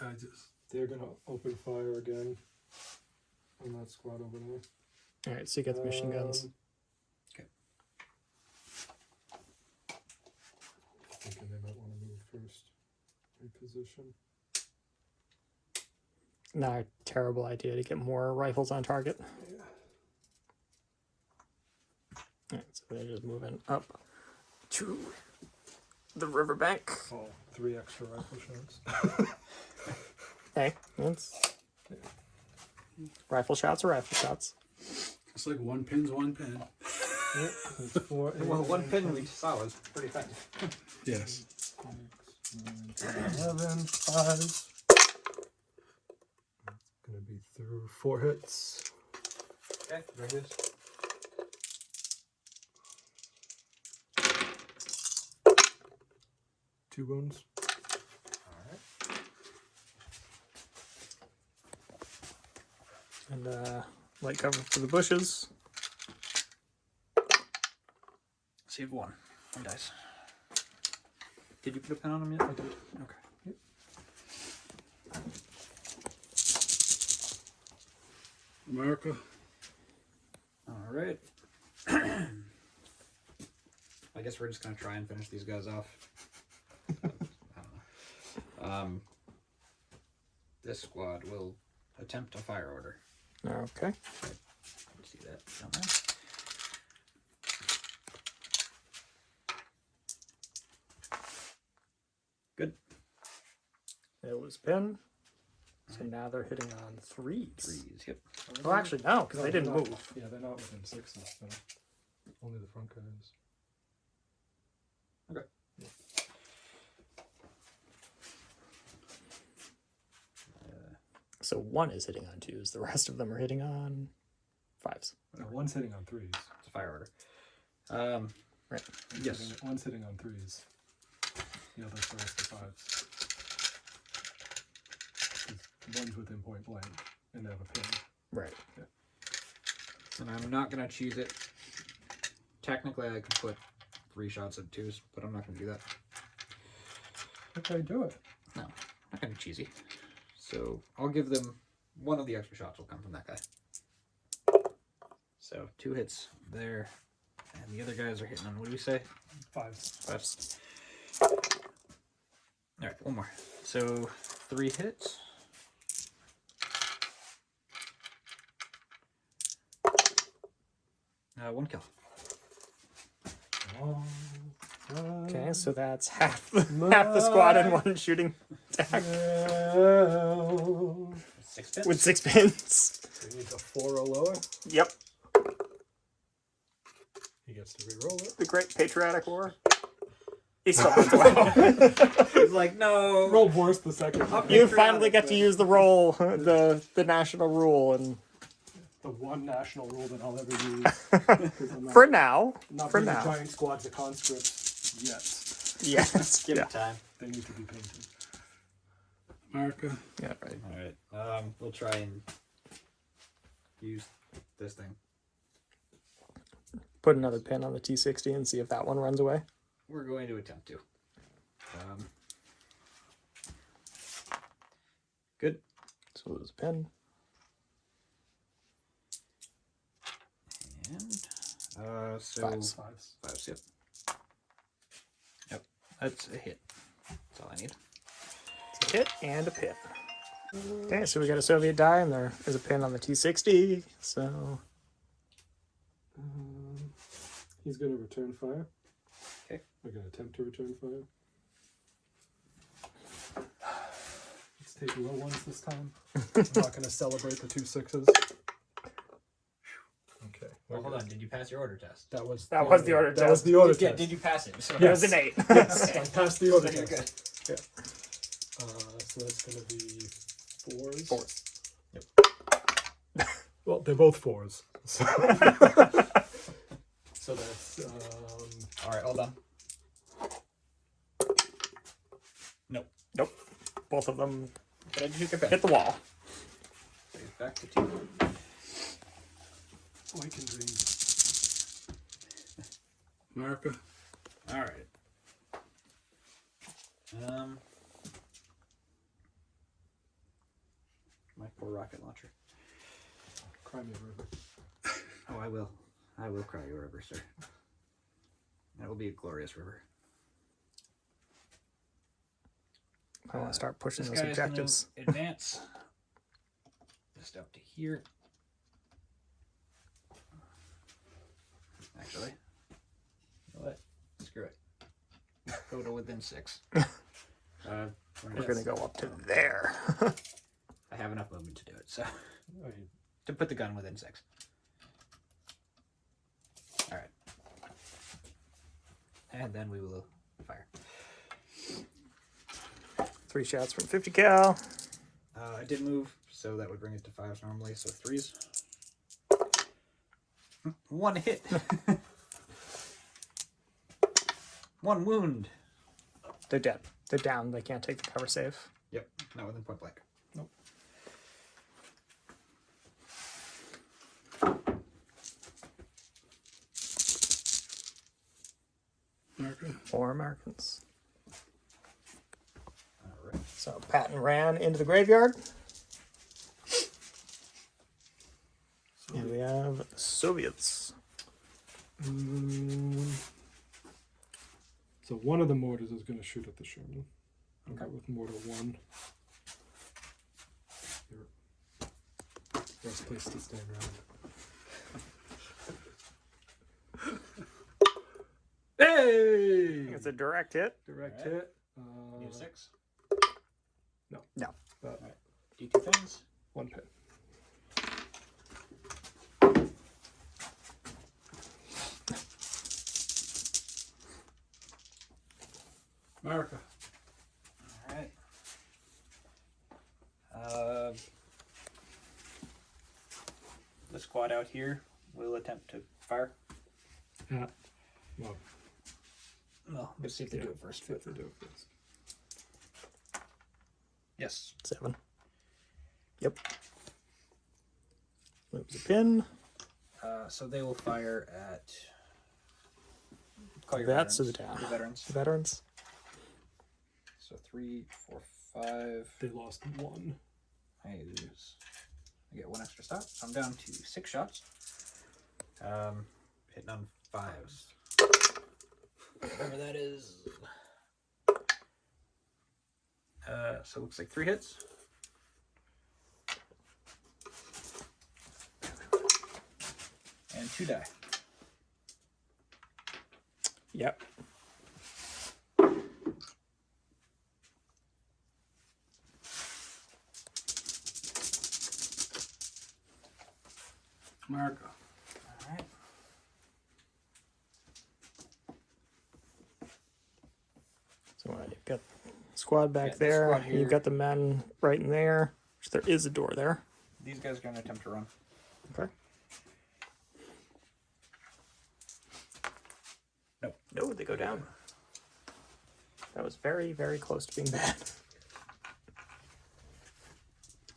I just They're going to open fire again on that squad over there. All right, so you got the machine guns. Okay. Thinking they might want to move first. Reposition. Not a terrible idea to get more rifles on target. Yeah. All right, so they're just moving up to the riverbank. Oh, 3 extra rifle shots. Hey, that's rifle shots are rifle shots. it's like 1 pin's 1 pin. Yep, that's 4. Well, 1 pin we saw was pretty effective. Yes. 6, 9, 10, 11, 5. It's going to be through 4 hits. Okay, there it is. Two wounds. And light cover for the bushes. Save 1. 1 dice. Did you put a pen on him yet? I did. Okay. America. All right. I guess we're just gonna try and finish these guys off. I don't know. This squad will attempt a fire order. Okay. See that down there? Good. It was pin. So now they're hitting on 3s. 3s. Yep. Well, actually, no, because they didn't they're not- move. Yeah, they're not within 6s. So only the front guys. Okay. So 1 is hitting on 2s. The rest of them are hitting on 5s. No, one's hitting on 3s. It's a fire order. Right. Yes. One's hitting on 3s. The other's the rest of 5s. 'Cause one's within point blank, and they have a pin. Right. And I'm not gonna choose it technically I could put 3 shots at 2s, but I'm not going to do that. Okay, do it. No, not going to be cheesy. So I'll give them one of the extra shots will come from that guy. So 2 hits there, and the other guys are hitting on, what do we say? 5s. 5s. All right, one more. So 3 hits. One kill. Okay, so that's half the squad in one shooting attack 6 hits. with 6 pins. He needs a 4 or lower. Yep, He gets to re-roll it. the Great Patriotic War. He still runs away. He's like, no. Rolled worse the second time. You finally get to use the roll, the national rule, and The one national rule that I'll ever use. 'Cause I'm not, for now, not for bringing now, giant squads of conscripts yet. yes, Give yeah, it time. They need to be painted. America. yeah, right. All right. We'll try and use this thing. Put another pin on the T60 and see if that one runs away. We're going to attempt to. Good. So lose a pin. And so 5s. 5s. Yep. Yep. That's a hit. That's all I need. It's a hit and a pin. Okay, so we got a Soviet die, and there is a pin on the T60. So He's going to return fire. Okay. We're going to attempt to return fire. Let's take low ones this time. I'm not going to celebrate the 2 6s. Okay. Well, hold on. Did you pass your order test? That was That was the order That was test. the order Yeah. test. Did you pass it? So it was an 8. Yes, I passed the order So you're test. good. So that's going to be 4s. 4s. Well, they're both 4s. So, so that's All right. Hold on. Nope. Nope. Both of them But I just hit hit the wall. Back to 2. boy can dream. America. All right. My poor rocket launcher. Cry me a river. Oh, I will. I will cry you a river, sir. That will be a glorious river. I want to start pushing This those guy is gonna objectives. advance just up to here. Actually, you know what? Screw it. Go to within 6. We're gonna go up to there. I have enough movement to do it, so I mean, to put the gun within 6. All right, and then we will fire. 3 shots from 50 cal. I did move, so that would bring it to 5s normally. So 3s. 1 hit. 1 wound. They're dead. They're down. They can't take the cover save. Yep, not within point blank. nope. America. 4 Americans. All right. So Patton ran into the graveyard. And we have Soviets. So one of the mortars is going to shoot at the Sherman. I'll Okay. go with mortar 1. Best place to stand around. Hey! It's a direct hit. Direct Alright. hit. Need a 6. No. D2 things. 1 pin. America. All right. The squad out here will attempt to fire. Yeah. Well, Well, let's see if they do it first. see if they do it first. Yes. 7. Yep. Moves a pin. So they will fire at call your Vets or veterans. the down? The veterans. Veterans. So 3, 4, 5. They lost 1. I get 1 extra stop. So I'm down to 6 shots. Hitting on 5s. Whatever that is. So it looks like 3 hits. And 2 die. Yep. America. Alright. So you've got squad back Yeah, this there. squad and here. You've got the men right in there. Which there is a door there. These guys are going to attempt to run. Okay. Nope. No, they go down. That was very, very close to being bad.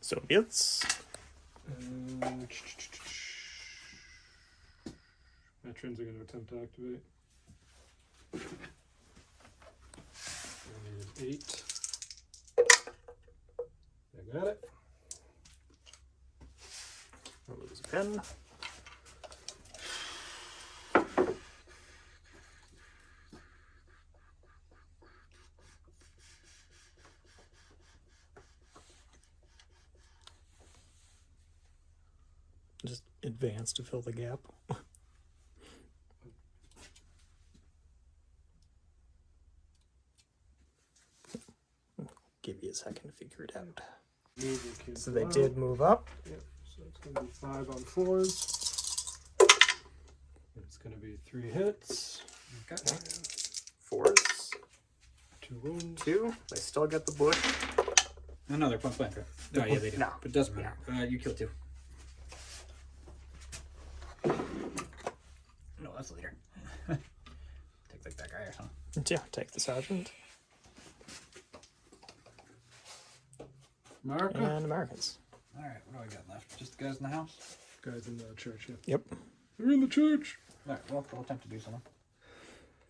Soviets. Veterans are going to attempt to activate. I need 8. I got it. I'll lose a pin. Just advance to fill the gap. Give you a second to figure it out. So they did move up. Yep. So it's going to be 5 on 4s. It's going to be 3 hits. Okay. 4s. 2 wounds. 2. They still get the bush. No, they're point blank. Oh, yeah, they do. No. But it doesn't matter. You kill 2. No, that's later. Take like that guy or something. Yeah, take the sergeant. America. And Americans. Alright, what do I got left? Just the guys in the house? Guys in the church, yeah. Yep. They're in the church. Alright, well, we'll attempt to do something.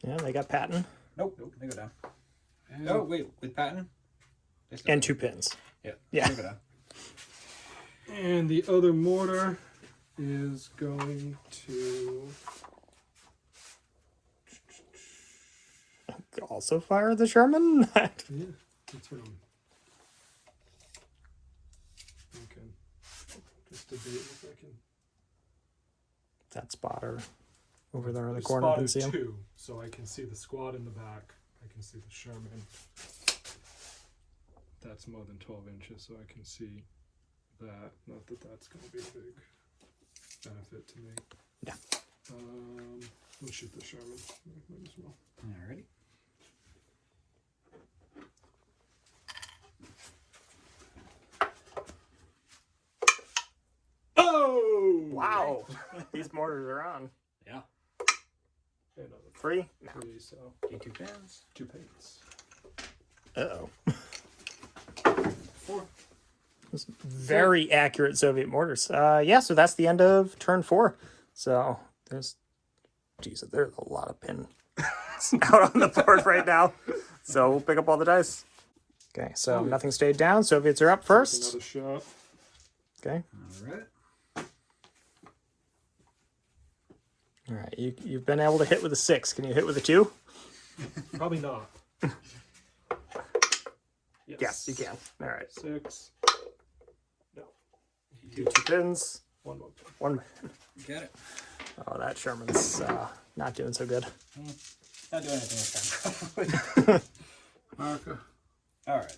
Yeah, they got Patton. Nope, they go down. And Oh, wait, with Patton? They still And go 2 pins. down. Yeah. They go down. And the other mortar is going to... Also fire the Sherman. Yeah, that's what I'm... Okay. Just debate if I can... That spotter over there in the I corner. Can spotted see him. 2, so I can see the squad in the back. I can see the Sherman. That's more than 12 inches, so I can see that. Not that that's going to be a big benefit to me. Yeah. Let's shoot the Sherman. Might as well. Alrighty. Oh! Wow. These mortars are on. Yeah. Another 3. 3, so Get 2 pins. 2 paints. Uh-oh. 4. Very accurate Soviet mortars. Yeah, so that's the end of turn 4. So there's a lot of pin out on the board right now. So we'll pick up all the dice. Okay, so nothing stayed down. Soviets are up first. Another shot. Okay. Alright. All right. You've been able to hit with a 6. Can you hit with a 2? Probably not. Yes, you can. All right. 6. No. Do 2 pins. 1 more pin. 1 pin. Get it. Oh, that Sherman's not doing so good. Not doing anything this time. America. Alright.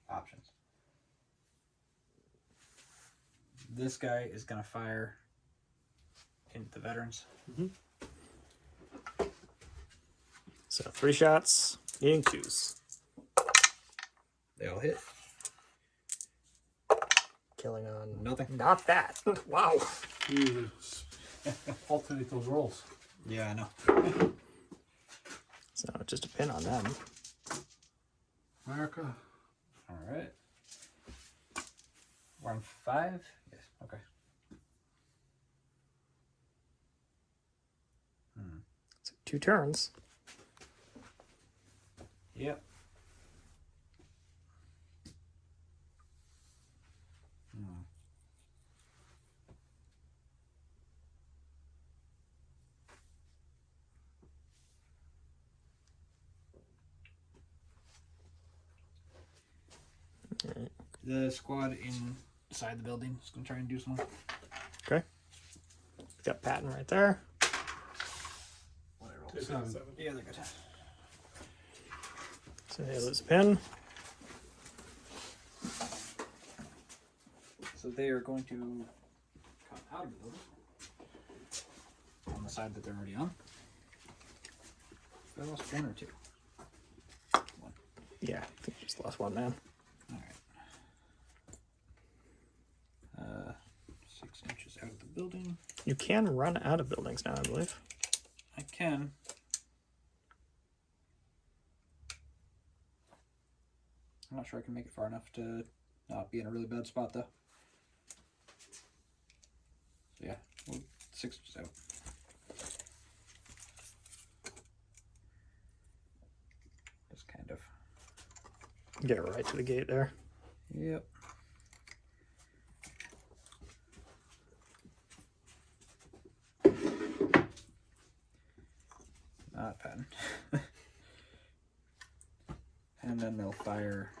Options. This guy is gonna fire into the veterans. So 3 shots, needing 2s. They all hit. Killing on Nothing. Not that. Wow. You alternate those rolls. Yeah, I know. So just a pin on them. America. Alright. We're on 5? Yes, okay. So 2 turns. Yep. Hmm. The squad inside the building is going to try and do something. Okay. Got Patton right there. What I rolled? It's 7. 7. Yeah, they're good. So they lose a pin. So they are going to come out of the building on the side that they're already on. I lost 1 or 2. 1. Yeah, I think you just lost 1 man. All right. 6 inches out of the building. You can run out of buildings now, I believe. I can. I'm not sure I can make it far enough to not be in a really bad spot, though. So yeah, well, 6 inches out. Just kind of. Get right to the gate there. Yep. Not Patton. And then they'll fire.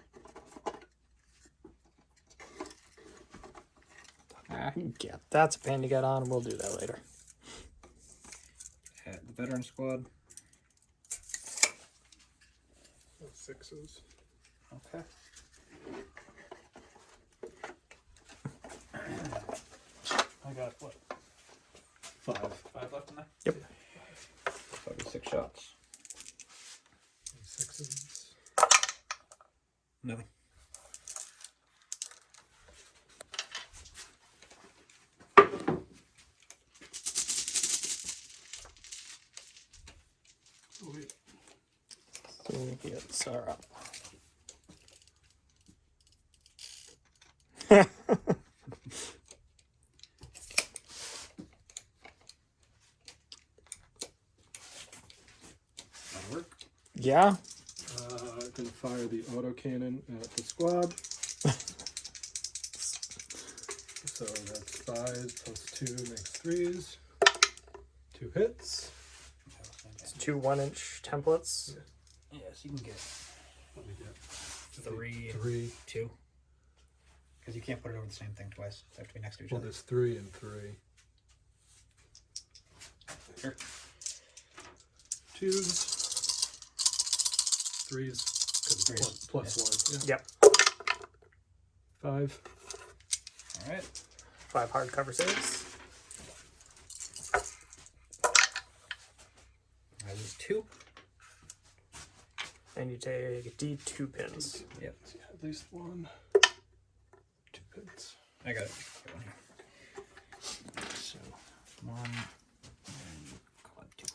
Yeah, that's a pain to get on. We'll do that later. At the veteran squad. 6s. Okay. I got what? 5. 5 left in there? Yep. So I'll be 6 shots. 6s. Nothing. Oh, wait. So we get Sarah. That'll work. Yeah. Gonna fire the autocannon at the squad. So that's 5 plus 2 makes 3s. 2 hits. It's 2 1-inch templates. Yes, you can get Let me get 3 and 3. 2. Because you can't put it over the same thing twice. They have to be next to each Well, other. there's 3 and 3. Sure. 2s. 3s. Because Threes. it's plus 1. Yep. 5. Alright. 5 hardcover saves. I lose 2. And you take D2 pins. Yep. At least 1. 2 pins. I got it. Got one here. So, 1 and quad 2.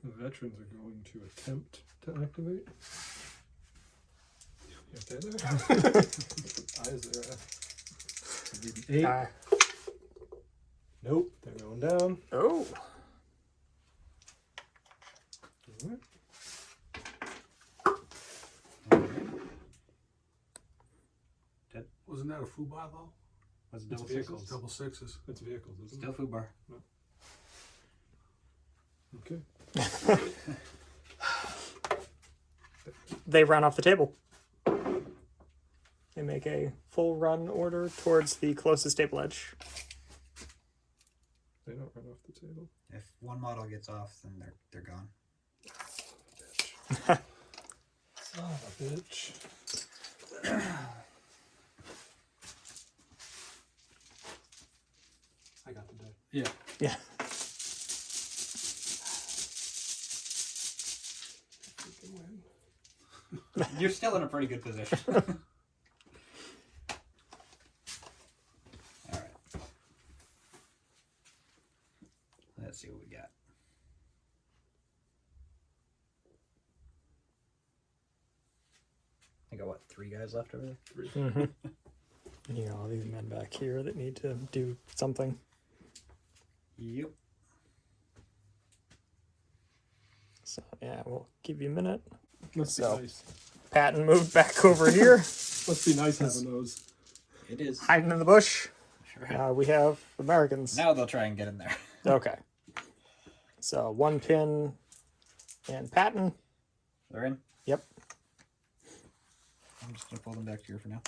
The veterans are going to attempt to activate. You okay there? Eyes are 8. Nope, they're going down. Oh. Alright. Wasn't that a foobar though? What's It's double vehicles. sixes? Double 6s. It's vehicles, isn't Still it? food bar. Okay. They run off the table. They make a full run order towards the closest table edge. They don't run off the table. If one model gets off, then they're gone. Son of a bitch. I got the day. Yeah. Yeah. You're still in a pretty good position. Alright. Let's see what we got. I got, what, 3 guys left over there? Mm-hmm. You got all these men back here that need to do something. Yep. So, yeah, we'll give you a minute. Must So- be nice. Patton moved back over here, Must be nice having those. It is. hiding in the bush. Sure. We have Americans. Now they'll try and get in there. Okay. So 1 pin and Patton. They're in? Yep. I'm just going to pull them back here for now.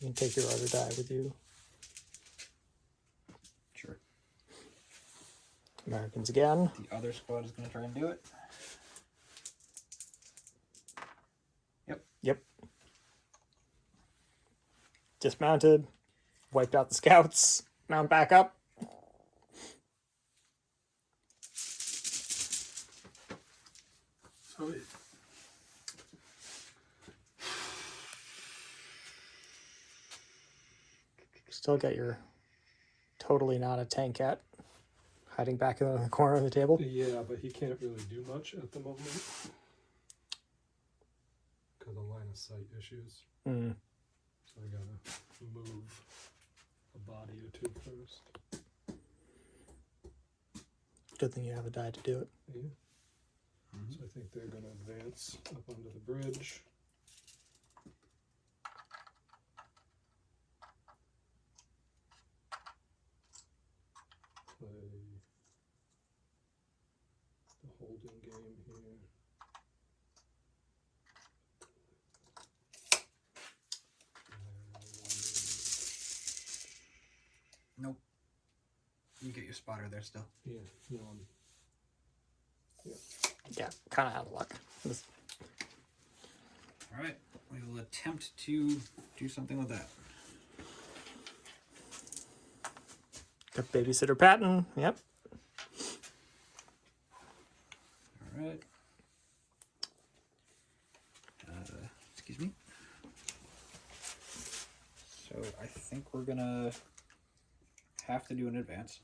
You can take your other die with you. Sure. Americans again. The other squad is going to try and do it. Yep. Dismounted. Wiped out the scouts. Mount back up. So Still got your totally not a tank yet. Hiding back in the corner of the table. Yeah, but he can't really do much at the moment. Because of line of sight issues. Mm. So I gotta move a body or two first. Good thing you have a die to do it. Yeah. So I think they're gonna advance up onto the bridge. Play the holding game here. Nope. You get your spotter there still. Yeah, no, Yeah, kind of out of luck. This- Alright. We will attempt to do something with that. Got babysitter Patton. Yep. Alright. Excuse me. So I think we're gonna have to do an advance.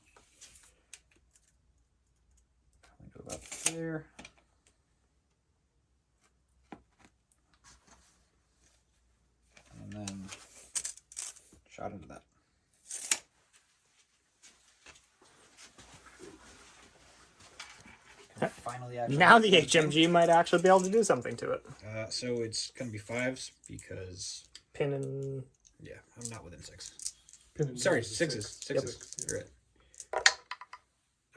We go about there. And then shot into that. Can I finally actually Now the HMG might actually be able to do something to it. So it's gonna be 5s because Pin and yeah, I'm not within 6. Pin and Sorry, nose is 6s. Yep. 6s. You're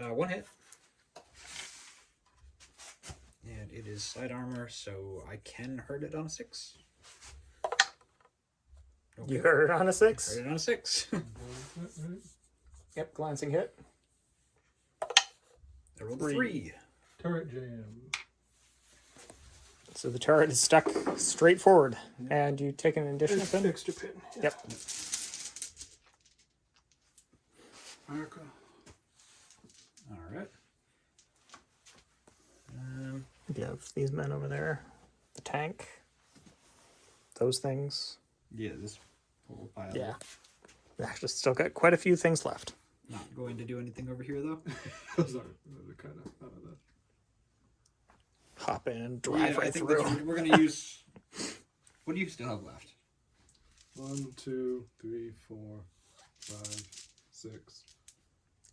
right. 1 hit. And it is side armor, so I can hurt it on a 6. Okay. you heard it on a 6. Hurt it on a 6. Yep, glancing hit. I rolled a 3. Turret jam. So the turret is stuck straight forward, and you take an additional pin. Extra pin. Yep. America. Alright. You have these men over there, the tank, those things. Yeah, this whole pile. Yeah. Actually, still got quite a few things left. Not going to do anything over here, though. Those are kind of out of the. Hop in and Yeah, drive I right think through. that's what we're going to use. What do you still have left? 1, 2, 3, 4, 5, 6.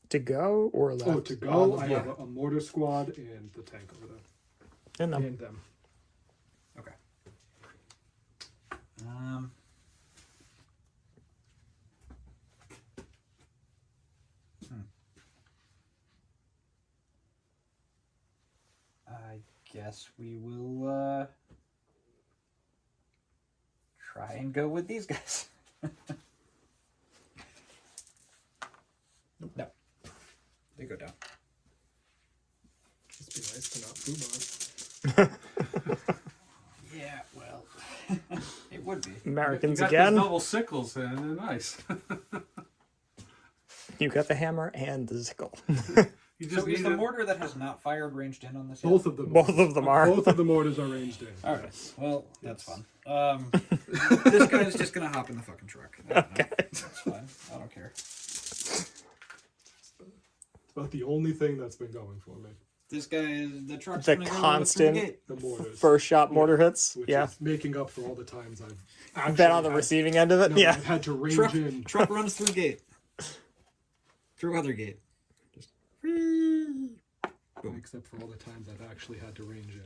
To go or left? Oh, to go, I yeah. have a mortar squad and the tank over there. And them. And them. Okay. I guess we will try and go with these guys. No. They go down. Must be nice to not poop on. Yeah, well, it would be. Americans you got again. Those double sickles, and they're nice. You got the hammer and the sickle. You just So is need the it- mortar that has not fired ranged in on this? Both of them. Both of them are. Both of the mortars are ranged in. All right. Well, that's fun. This guy's just gonna hop in the fucking truck. Okay. That's fine. I don't care. It's about the only thing that's been going for me. This guy is the truck's The gonna go constant- through the gate. The mortars. First shot mortar hits. Which Yeah. is making up for all the times I've actually Been on the had- receiving end of it. No, Yeah. I've had to range Truck, in. truck runs through gate. Through other gate. Just boom. Except for all the times I've actually had to range in.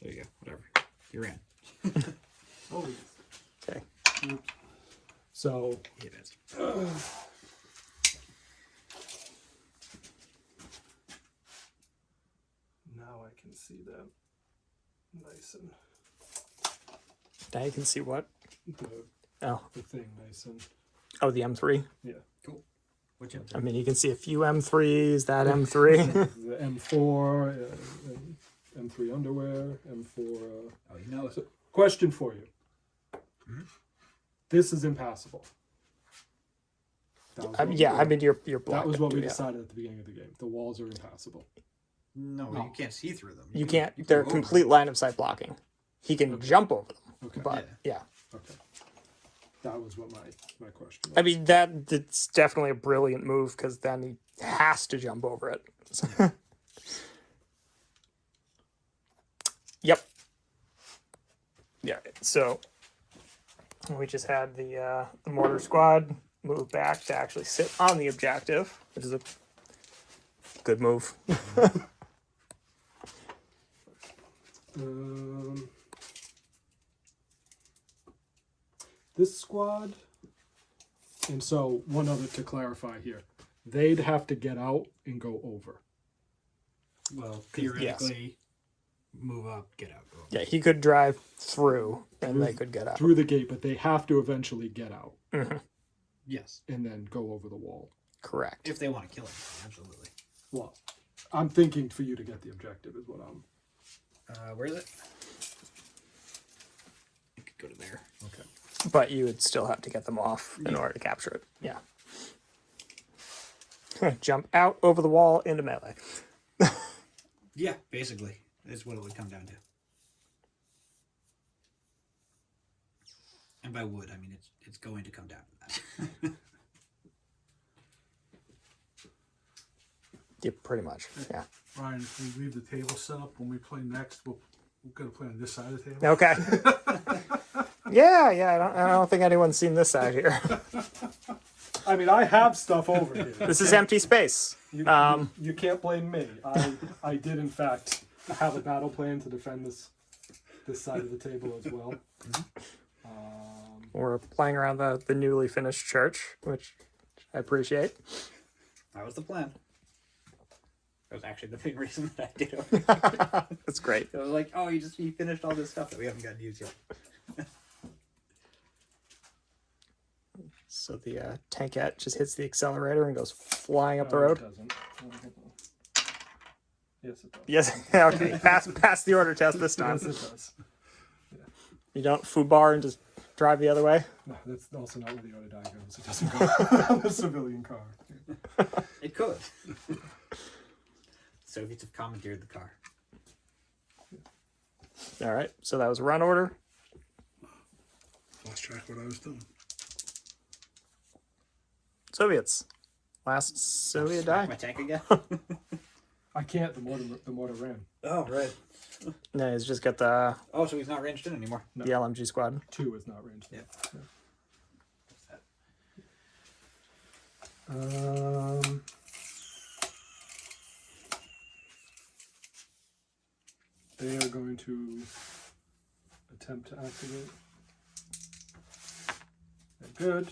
There you go. Whatever. You ran. Oh, Okay. So Hit it. now I can see them nice and Now you can see what. the, Oh. the thing nice and Oh, the M3. yeah. Cool. Which end? I mean, you can see a few M3s. That M3. The M4, M3 underwear, M4. Oh, you know it. Question for you. This is impassable. That was what Yeah. we- I mean, you're that blocked. was what we yeah. decided at the beginning of the game. The walls are impassable. No, No. you can't see through them. You can- can't. you can They're go over complete line of sight blocking. He can jump over them, Okay. but yeah. Okay. That was what my question was. I mean, that's definitely a brilliant move because then he has to jump over it. Yep. Yeah. So we just had the mortar squad move back to actually sit on the objective, which is a good move. This squad, and so one other to clarify here, they'd have to get out and go over. Well, theoretically, move up, get out, go. Yeah, he could drive through, and they could get out. Through the gate, but they have to eventually get out Yes, and then go over the wall. Correct. if they want to kill him, absolutely. Well, I'm thinking for you to get the objective is what I'm. Where is it? You could go to there. Okay. But you would still have to get them off in order to capture it. Yeah. Jump out over the wall into melee. Yeah, basically, is what it would come down to. And by would, I mean it's going to come down to that. Yeah, pretty much. Yeah. Ryan, if we leave the table set up when we play next, we're gonna play on this side of the table. Okay. Yeah. I don't think anyone's seen this side here. I mean, I have stuff over here. This is empty space. You, Um, you can't blame me. I did in fact have a battle plan to defend this side of the table as well. We're playing around the newly finished church, which I appreciate. That was the plan. That was actually the big reason that I did it. That's great. It was like, oh, you finished all this stuff that we haven't gotten used yet. So the tankette just hits the accelerator and goes flying up the No, road. It doesn't. Yes, it does. Yes. Okay. Pass the order test this time. Yes, it does. You don't foobar and just drive the other way. No, that's also not where the order die goes. It doesn't go on the civilian car. It could. Soviets have commandeered the car. All right. So that was run order. Lost track of what I was doing. Soviets. Last Soviet die. My tank again? I can't. The mortar ran. Oh, right. No, he's just got the Oh, so he's not ranged in anymore. the LMG squad. 2 is not ranged. Yeah. They are going to attempt to activate. They're good.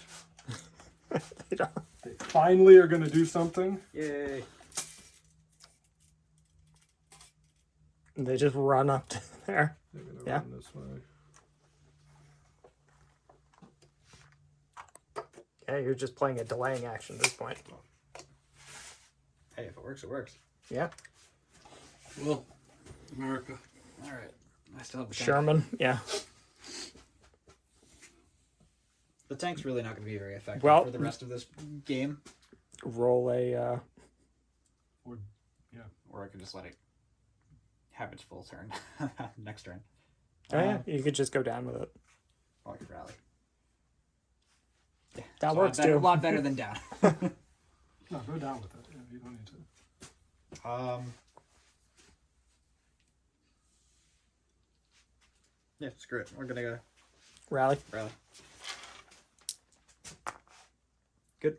They don't- They finally are going to do something. Yay. They just run up to there. They're going to Yeah. run this way. Yeah, you're just playing a delaying action at this point. Hey, if it works, it works. Yeah. Well, America. All right. I still have the tank. Sherman. Yeah. The tank's really not going to be very effective Well- for the rest of this game. roll a. Or yeah. Or I could just let it have its full turn next turn. Oh yeah, you could just go down with it. Or I could rally. Yeah, That so works better, too. A lot better than down. No, go down with it. Yeah, you don't need to. Yeah, screw it. We're gonna go Rally. rally. Good.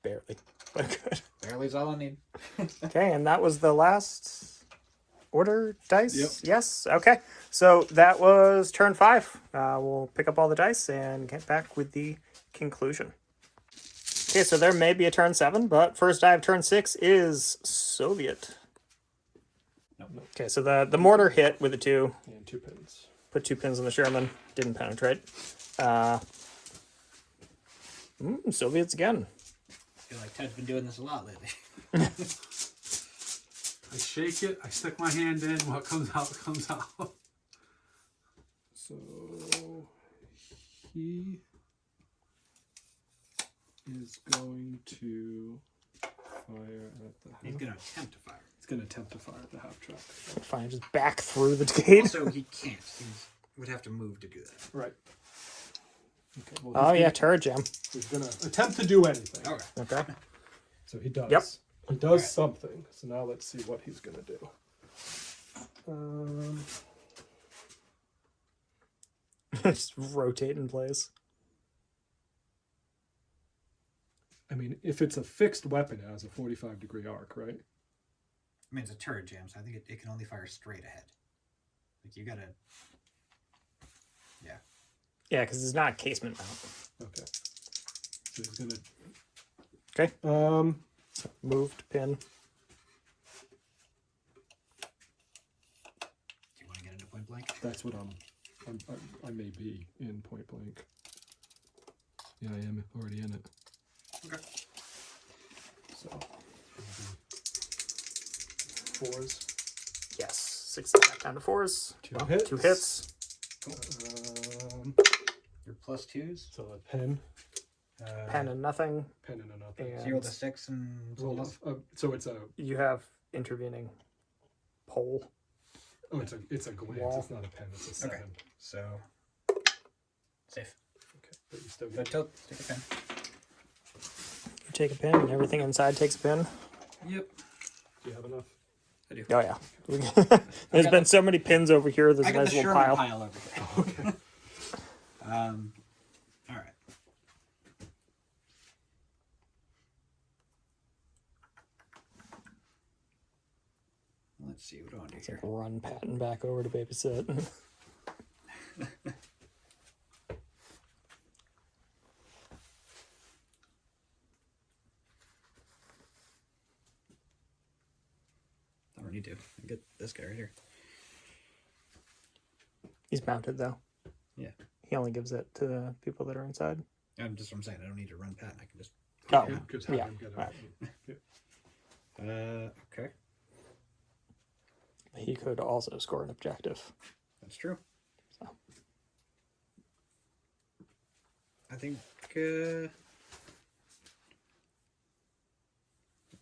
Barely, but good. Barely's all I need. Okay, and that was the last order dice? Yep. Yes? Okay. So that was turn 5. We'll pick up all the dice and get back with the conclusion. Okay, so there may be a turn 7, but first I have turn 6 is Soviet. Nope. Okay, so the mortar hit with a 2. And 2 pins. Put 2 pins on the Sherman. Didn't penetrate. Soviets again. I feel like Ted's been doing this a lot lately. I shake it, I stick my hand in, what comes out, comes out. So he is going to fire at the He's half. gonna attempt to fire. He's going to attempt to fire at the half track. Fine, just back through the gate. Also, he can't. He would have to move to do that. Right. Okay. Well, Oh yeah, turret jam. He's going to attempt to do anything. Okay. Okay. So he does. Yep. He does something. So now let's see what he's going to do. Just rotate in place. I mean, if it's a fixed weapon, it has a 45-degree arc, right? I mean, it's a turret jam, so I think it can only fire straight ahead. Like, you gotta... Yeah. Yeah, because it's not casement mount. Okay. So he's going to... Okay. Moved pin. Do you want to get into point blank? That's what I may be in point blank. Yeah, I am already in it. Okay. So 4s. Yes. 6 back down to 4s. 2 hits. 2 hits. Your plus 2s. So a pen. Pen and nothing. Pen and a nothing. And- So you rolled a 6 and Roll something else? so it's a You have intervening pole. it's a glance. Wall. It's not a pen. It's a 7. Okay. So... Safe. Okay, but you still But get tilt. Take a pen. You take a pin, and everything inside takes a pin. Yep. Do you have enough? I do. Oh yeah. There's been so many pins over here. There's I a got nice the little Sherman pile. pile over here. Okay. All right. Let's see, what do I want to do here? Run Patton back over to babysit. I don't need to. I get this guy right here. He's mounted though. Yeah. He only gives it to the people that are inside. I'm just what I'm saying. I don't need to run Patton. I can just. Oh, Just have yeah. him get it. Right. Yeah. Okay. He could also score an objective. That's true. So. I think. You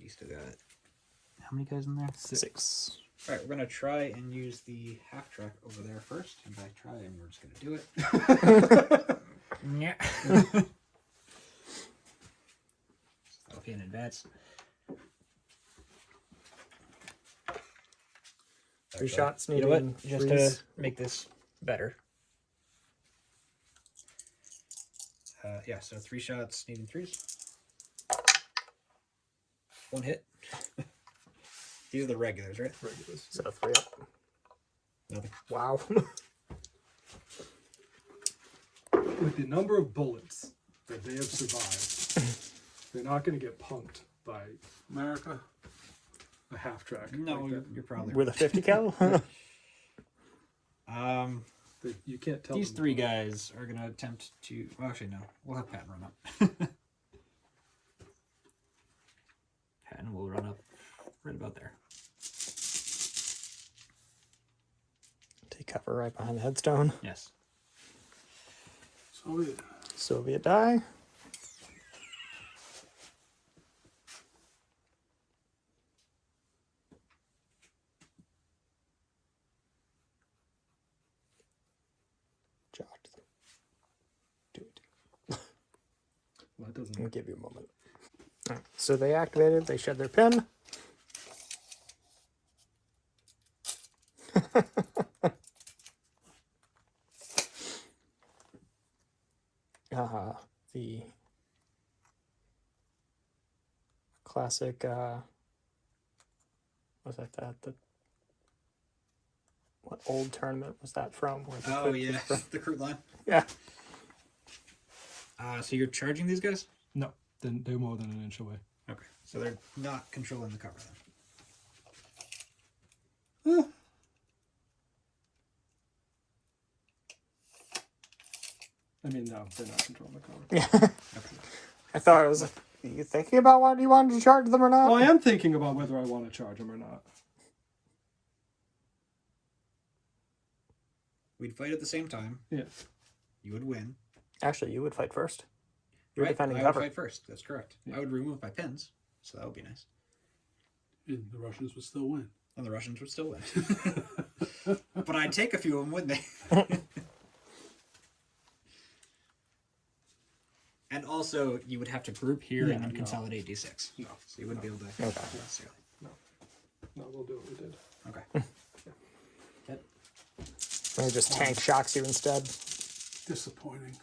still got. How many guys in there? 6. All right, we're gonna try and use the half track over there first. And by try, and we're just gonna do it. Yeah. That'll be in advance. 3 shots You needed. know what? Just to make this better. Yeah, so 3 shots needing 3s. 1 hit. These are the regulars, right? Regulars. So 3 up. Nothing. Wow. With the number of bullets that they have survived, they're not going to get punked by America. a half track. No, like that. you're probably With a 50 cal? You can't tell. These them 3 apart. guys are gonna attempt to. Well, actually, no. We'll have Patton run up. Patton will run up right about there. Take cover right behind the headstone. Yes. So Soviet die. it doesn't. I'll give you a moment. All right, so they activated, they shed their pin. The classic, was that the what old tournament was that from? Where the Oh quick was yeah, from- the crew line. Yeah. So you're charging these guys? No, then they're more than an inch away. Okay, so they're not controlling the cover then. I mean, no, they're not controlling the cover. Yeah. Okay. I thought it was. Are you thinking about whether you wanted to charge them or not? Well, I am thinking about whether I want to charge them or not. We'd fight at the same time. Yeah. You would win. Actually, you would fight first. You're Right, defending I cover. would fight first. That's correct. Yeah. I would remove my pins, so that would be nice. And the Russians would still win. And the Russians would still win. But I'd take a few of them, wouldn't they? And also, you would have to group here Yeah, and then no. consolidate d6. No. So you wouldn't be able to. Okay. necessarily. No, we'll do what we did. Okay. Get. Or just tank shocks you instead. Disappointing.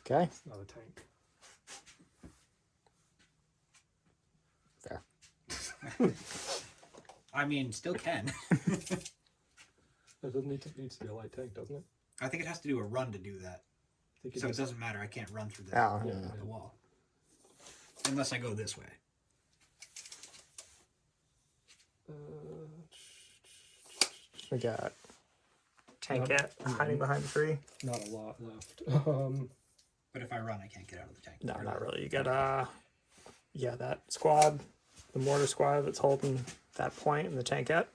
Okay. It's not a tank. There. I mean, still can. It doesn't need to be a light tank, doesn't it? I think it has to do a run to do that. I think So it does. doesn't matter. I can't run through the, Oh, Yeah. the wall. Unless I go this way. We got tankette hiding behind the tree. Not a lot left. But if I run, I can't get out of the tank. No, not really. You got yeah, that squad, the mortar squad that's holding that point in the tankette.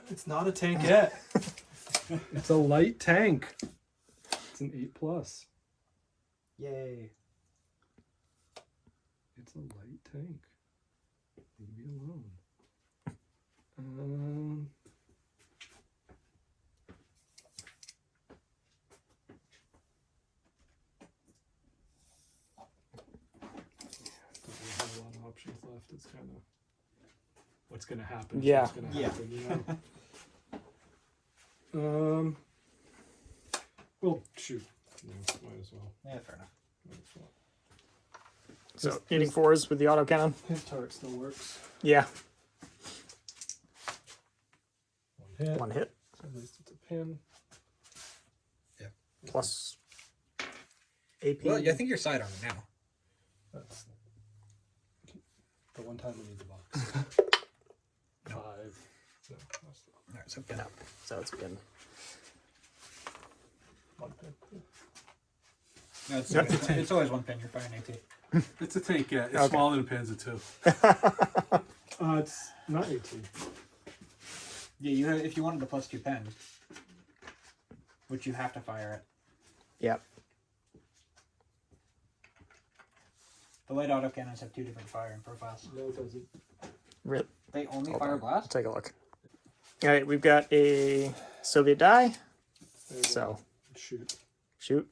It's not a tank yet. It's a light tank. It's an 8+. Yay. It's a light tank. Leave me alone. Doesn't have a lot of options left. It's kind of what's going to happen. Yeah. What's going to Yeah. happen, you know? Well, shoot. Yeah, might as well. Yeah, fair enough. Might as well. So hitting fours with the autocannon. His turret still works. Yeah. One hit. One hit. So at least it's a pin. Plus AP. Well, I think you're sidearmed now. That's the one time we need the box. 5. No, that's All right, so pin. No. So it's been. one pin. No, it's, Yeah. it's always one pin. You're firing AT. It's a tank, yeah. It's Okay. smaller than pins of 2. It's not 18. Yeah, you have, if you wanted the +2 pen, which you have to fire it. Yep. The light autocannons have 2 different firing profiles. No, it doesn't. Rip. They only Hold fire on. blast? I'll take a look. All right, we've got a Soviet die. There we So go. Shoot. shoot.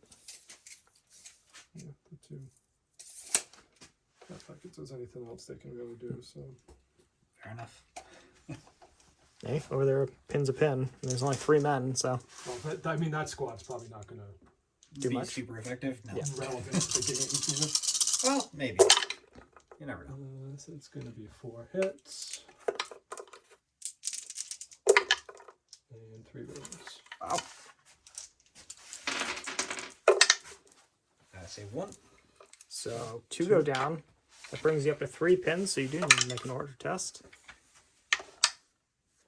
Yeah, the 2. Not like it does anything else they can really do, so. Fair enough. Hey, over there, pin's a pin. And there's only 3 men, so Well, I mean, that squad's probably not going to Too Be much? super effective? No. Yeah. be relevant to the game, you know? Well, maybe. You never know. So it's going to be 4 hits. And 3 wounds. Wow. Save 1. so 2 go down. That brings you up to 3 pins, so you do need to make an order test.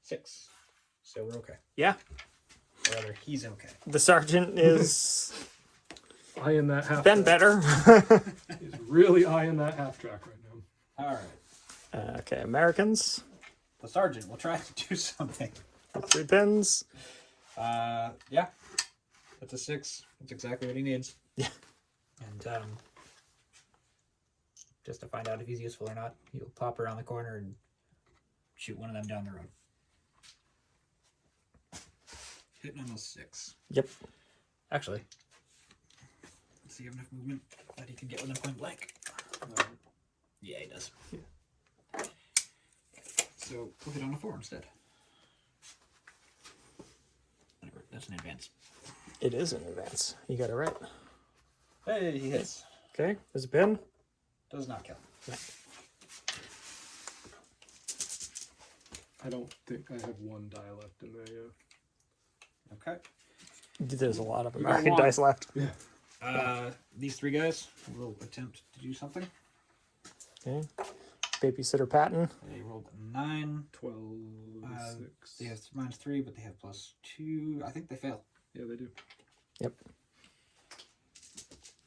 6. So we're okay. Yeah, Or rather, he's okay. the sergeant is Eyeing that half been track. better. He's really eyeing that half track right now. Alright. Okay, Americans The sergeant will try to do something. with 3 pins. Yeah. That's a 6. That's exactly what he needs. Yeah. And, just to find out if he's useful or not, he'll pop around the corner and shoot one of them down the road. Hitting on those 6. Yep. Actually, Does he have enough movement that he can get within point blank? Yeah, he does. Yeah. So we'll hit on a 4 instead. That's an advance. It is in advance. You got it right. Hey, he hits. Okay, there's a pin. Does not kill. Yeah. I don't think I have one die left in there yet. Okay. There's a lot of We got American one. dice left. Yeah. These 3 guys will attempt to do something. Okay. Babysitter Patton. They rolled a 9. 12, 6. They have -3, but they have +2. I think they fail. Yeah, they do. Yep.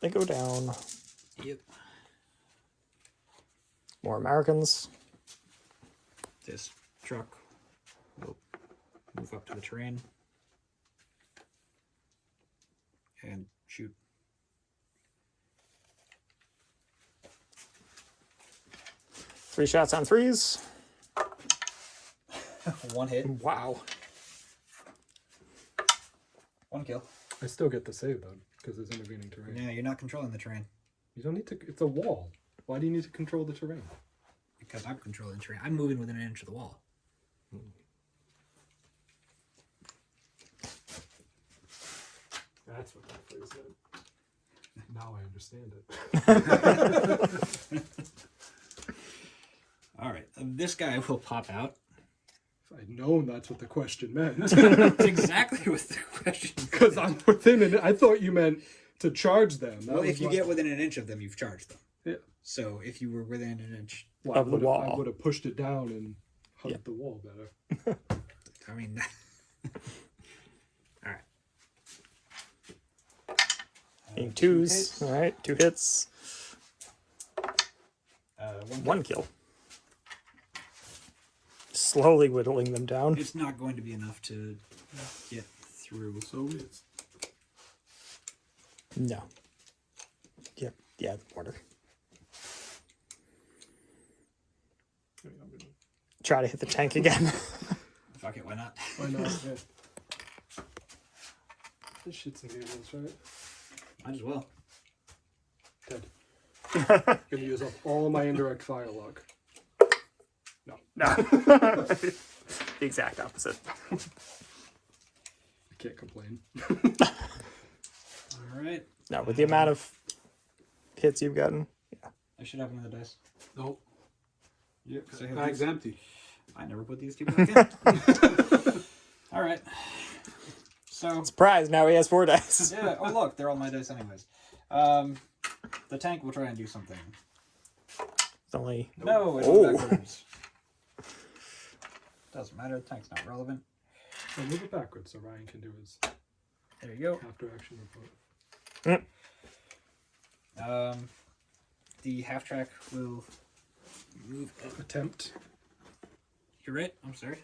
They go down. Yep. More Americans. This truck will move up to the terrain and shoot. Three shots on threes. 1 hit, Wow. 1 kill. I still get the save though, because there's intervening terrain. Yeah, you're not controlling the terrain You don't need to. It's a wall. Why do you need to control the terrain? because I'm controlling the terrain. I'm moving within an inch of the wall. That's what that phrase meant. Now I understand it. All right, this guy will pop out. If I'd known that's what the question meant. That's exactly what the question. Because I'm within it. I thought you meant to charge them. That Well, was if you my- get within an inch of them, you've charged them. Yeah. So if you were within an inch, Well, Of the wall. I would have pushed it down and hugged Yeah. the wall better. I mean, all right. Being 2 twos. hits. All right, 2 hits. 1 1 kill. Slowly whittling them down. It's not going to be enough to get through. So it's No. Yep. Yeah, the mortar. I mean, I'm gonna- Try to hit the tank again. Fuck it, why not? Why not? Yeah. This shit's and giggles, right? Might as well. Dead. Gonna use up all my indirect fire luck. No. The exact opposite. I can't complain. All right. No, with the amount of hits you've gotten. I should have another dice. nope. Yep. Bag's empty. I never put these two back in. All right. So Surprise, now he has 4 dice. yeah. Oh look, they're all my dice anyways. The tank will try and do something. It's only. No, it's Oh. backwards. Doesn't matter. The tank's not relevant. I'll move it backwards so Ryan can do his There you go. after action report. The half track will move up. Attempt. You're right. I'm sorry.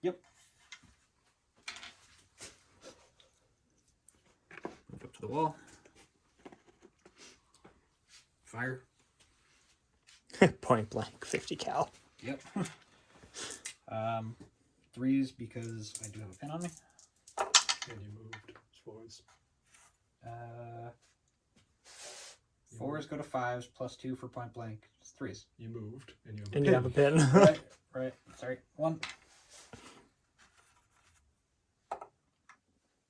Yep. Move up to the wall. Fire. Point blank, 50 cal. Yep. 3s because I do have a pin on me. And you moved. Fours. 4s go to 5s plus 2 for point blank. It's 3s. You moved. And you have a And you pin. have a pin. Right. Right. Sorry. 1.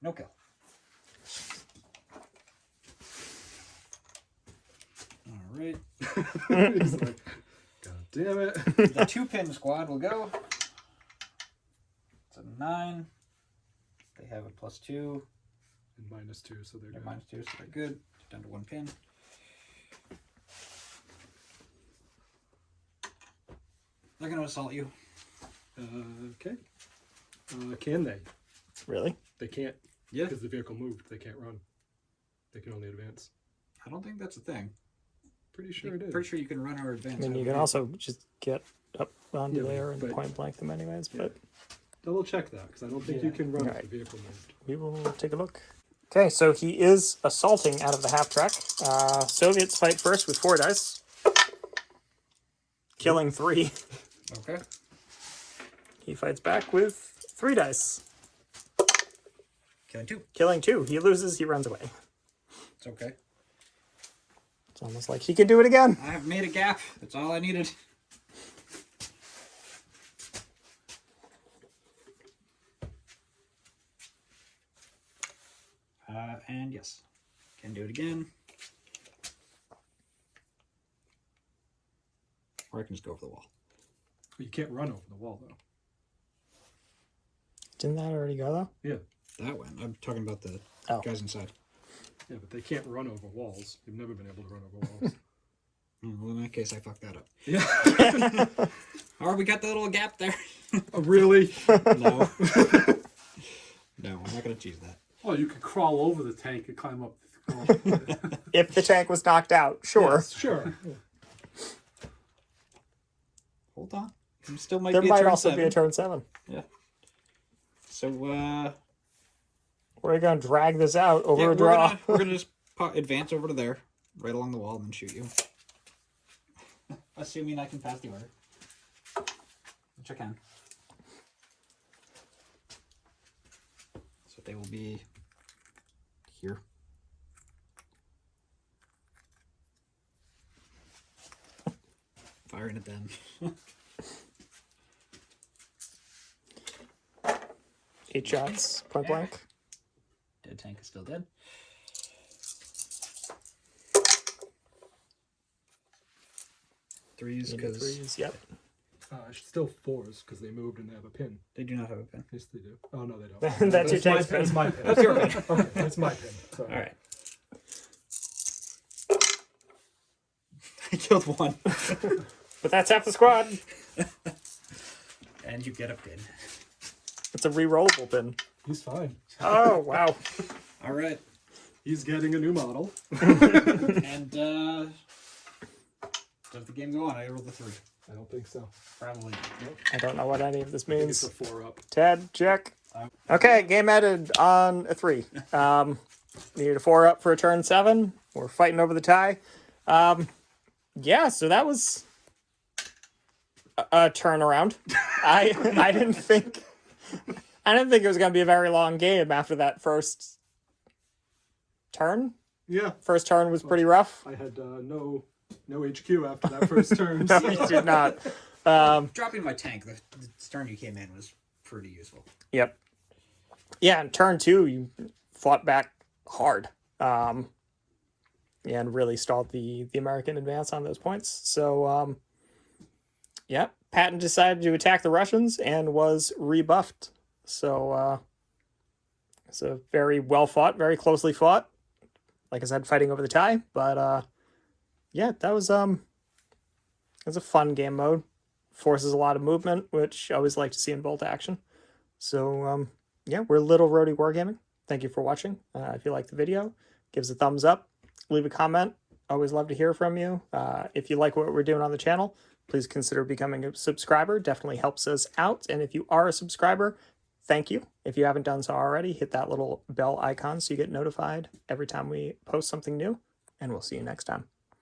No kill. All right. He's like, God damn it. The 2-pin squad will go. It's a 9. They have a +2. And -2, so they're They're good. -2, so they're good. Down to 1 pin. They're going to assault you. Okay. Can they? Really? They can't. Yeah. Because the vehicle moved. They can't run. They can only advance. I don't think that's a thing. Pretty sure it is. Pretty sure you can run or advance. I mean, out you of can the also just get up onto Yeah, there and but- point blank them anyways, Yeah. but Double check that, because I don't think Yeah. you can run Alright. if the vehicle moved. we will take a look. Okay, so he is assaulting out of the half track. Soviets fight first with 4 dice. Killing 3. Killing 2. Killing 2. He loses, he runs away. It's okay. It's almost like he can do it again. I have made a gap. That's all I needed. And yes, can do it again. Or I can just go over the wall. You can't run over the wall though. Didn't that already go, though? Yeah. That one. I'm talking about the guys inside. Yeah, but they can't run over walls. They've never been able to run over walls. Well, in that case, I fucked that up. Yeah. Or we got the little gap there. Oh, really? No. No, I'm not going to choose that. Oh, you could crawl over the tank and climb up. If the tank was knocked out, sure. Yes, sure. Hold on. There still might There be a might turn also 7. be a turn 7. Yeah. So, We're going to drag this out over yeah, a draw. we're gonna just advance over to there, right along the wall, and then shoot you. Assuming I can pass the order. Which I can. So they will be here. Firing at them. 8 shots, point blank. Dead tank is still dead. Threes, Into because 3s, yep. Still 4s because they moved and they have a pin. they do not have a pin. Yes, they do. Oh no, they don't. That's your my tank's pin. pin. That's my pin. That's your pin. Okay, that's my pin. Sorry. All right. I killed one. But that's half the squad. And you get a pin. It's a re-rollable pin. He's fine. Oh, wow. All right. He's getting a new model. And does the game go on? I rolled a 3. I don't think so. Probably. I don't know what any of this I think it's means. a 4-up. Ted, check. Okay, game ended on a 3. Needed a 4-up for a turn 7. We're fighting over the tie. Yeah, so that was a turnaround. I didn't think it was going to be a very long game after that first turn. Yeah, First turn was pretty rough. I had no HQ after that first turn. No, so- you did not. Dropping my tank, the turn you came in was pretty useful. Yep. Yeah, in turn 2, you fought back hard. And really stalled the American advance on those points. So, yeah, Patton decided to attack the Russians and was rebuffed. So, it's a very well fought, very closely fought. Like I said, fighting over the tie. But, yeah, that was a fun game mode. Forces a lot of movement, which I always like to see in bolt action. So, yeah, we're Little Roadie Wargaming. Thank you for watching. If you like the video, give us a thumbs up. Leave a comment. Always love to hear from you. If you like what we're doing on the channel, please consider becoming a subscriber. Definitely helps us out. And if you are a subscriber, thank you. If you haven't done so already, hit that little bell icon so you get notified every time we post something new. And we'll see you next time.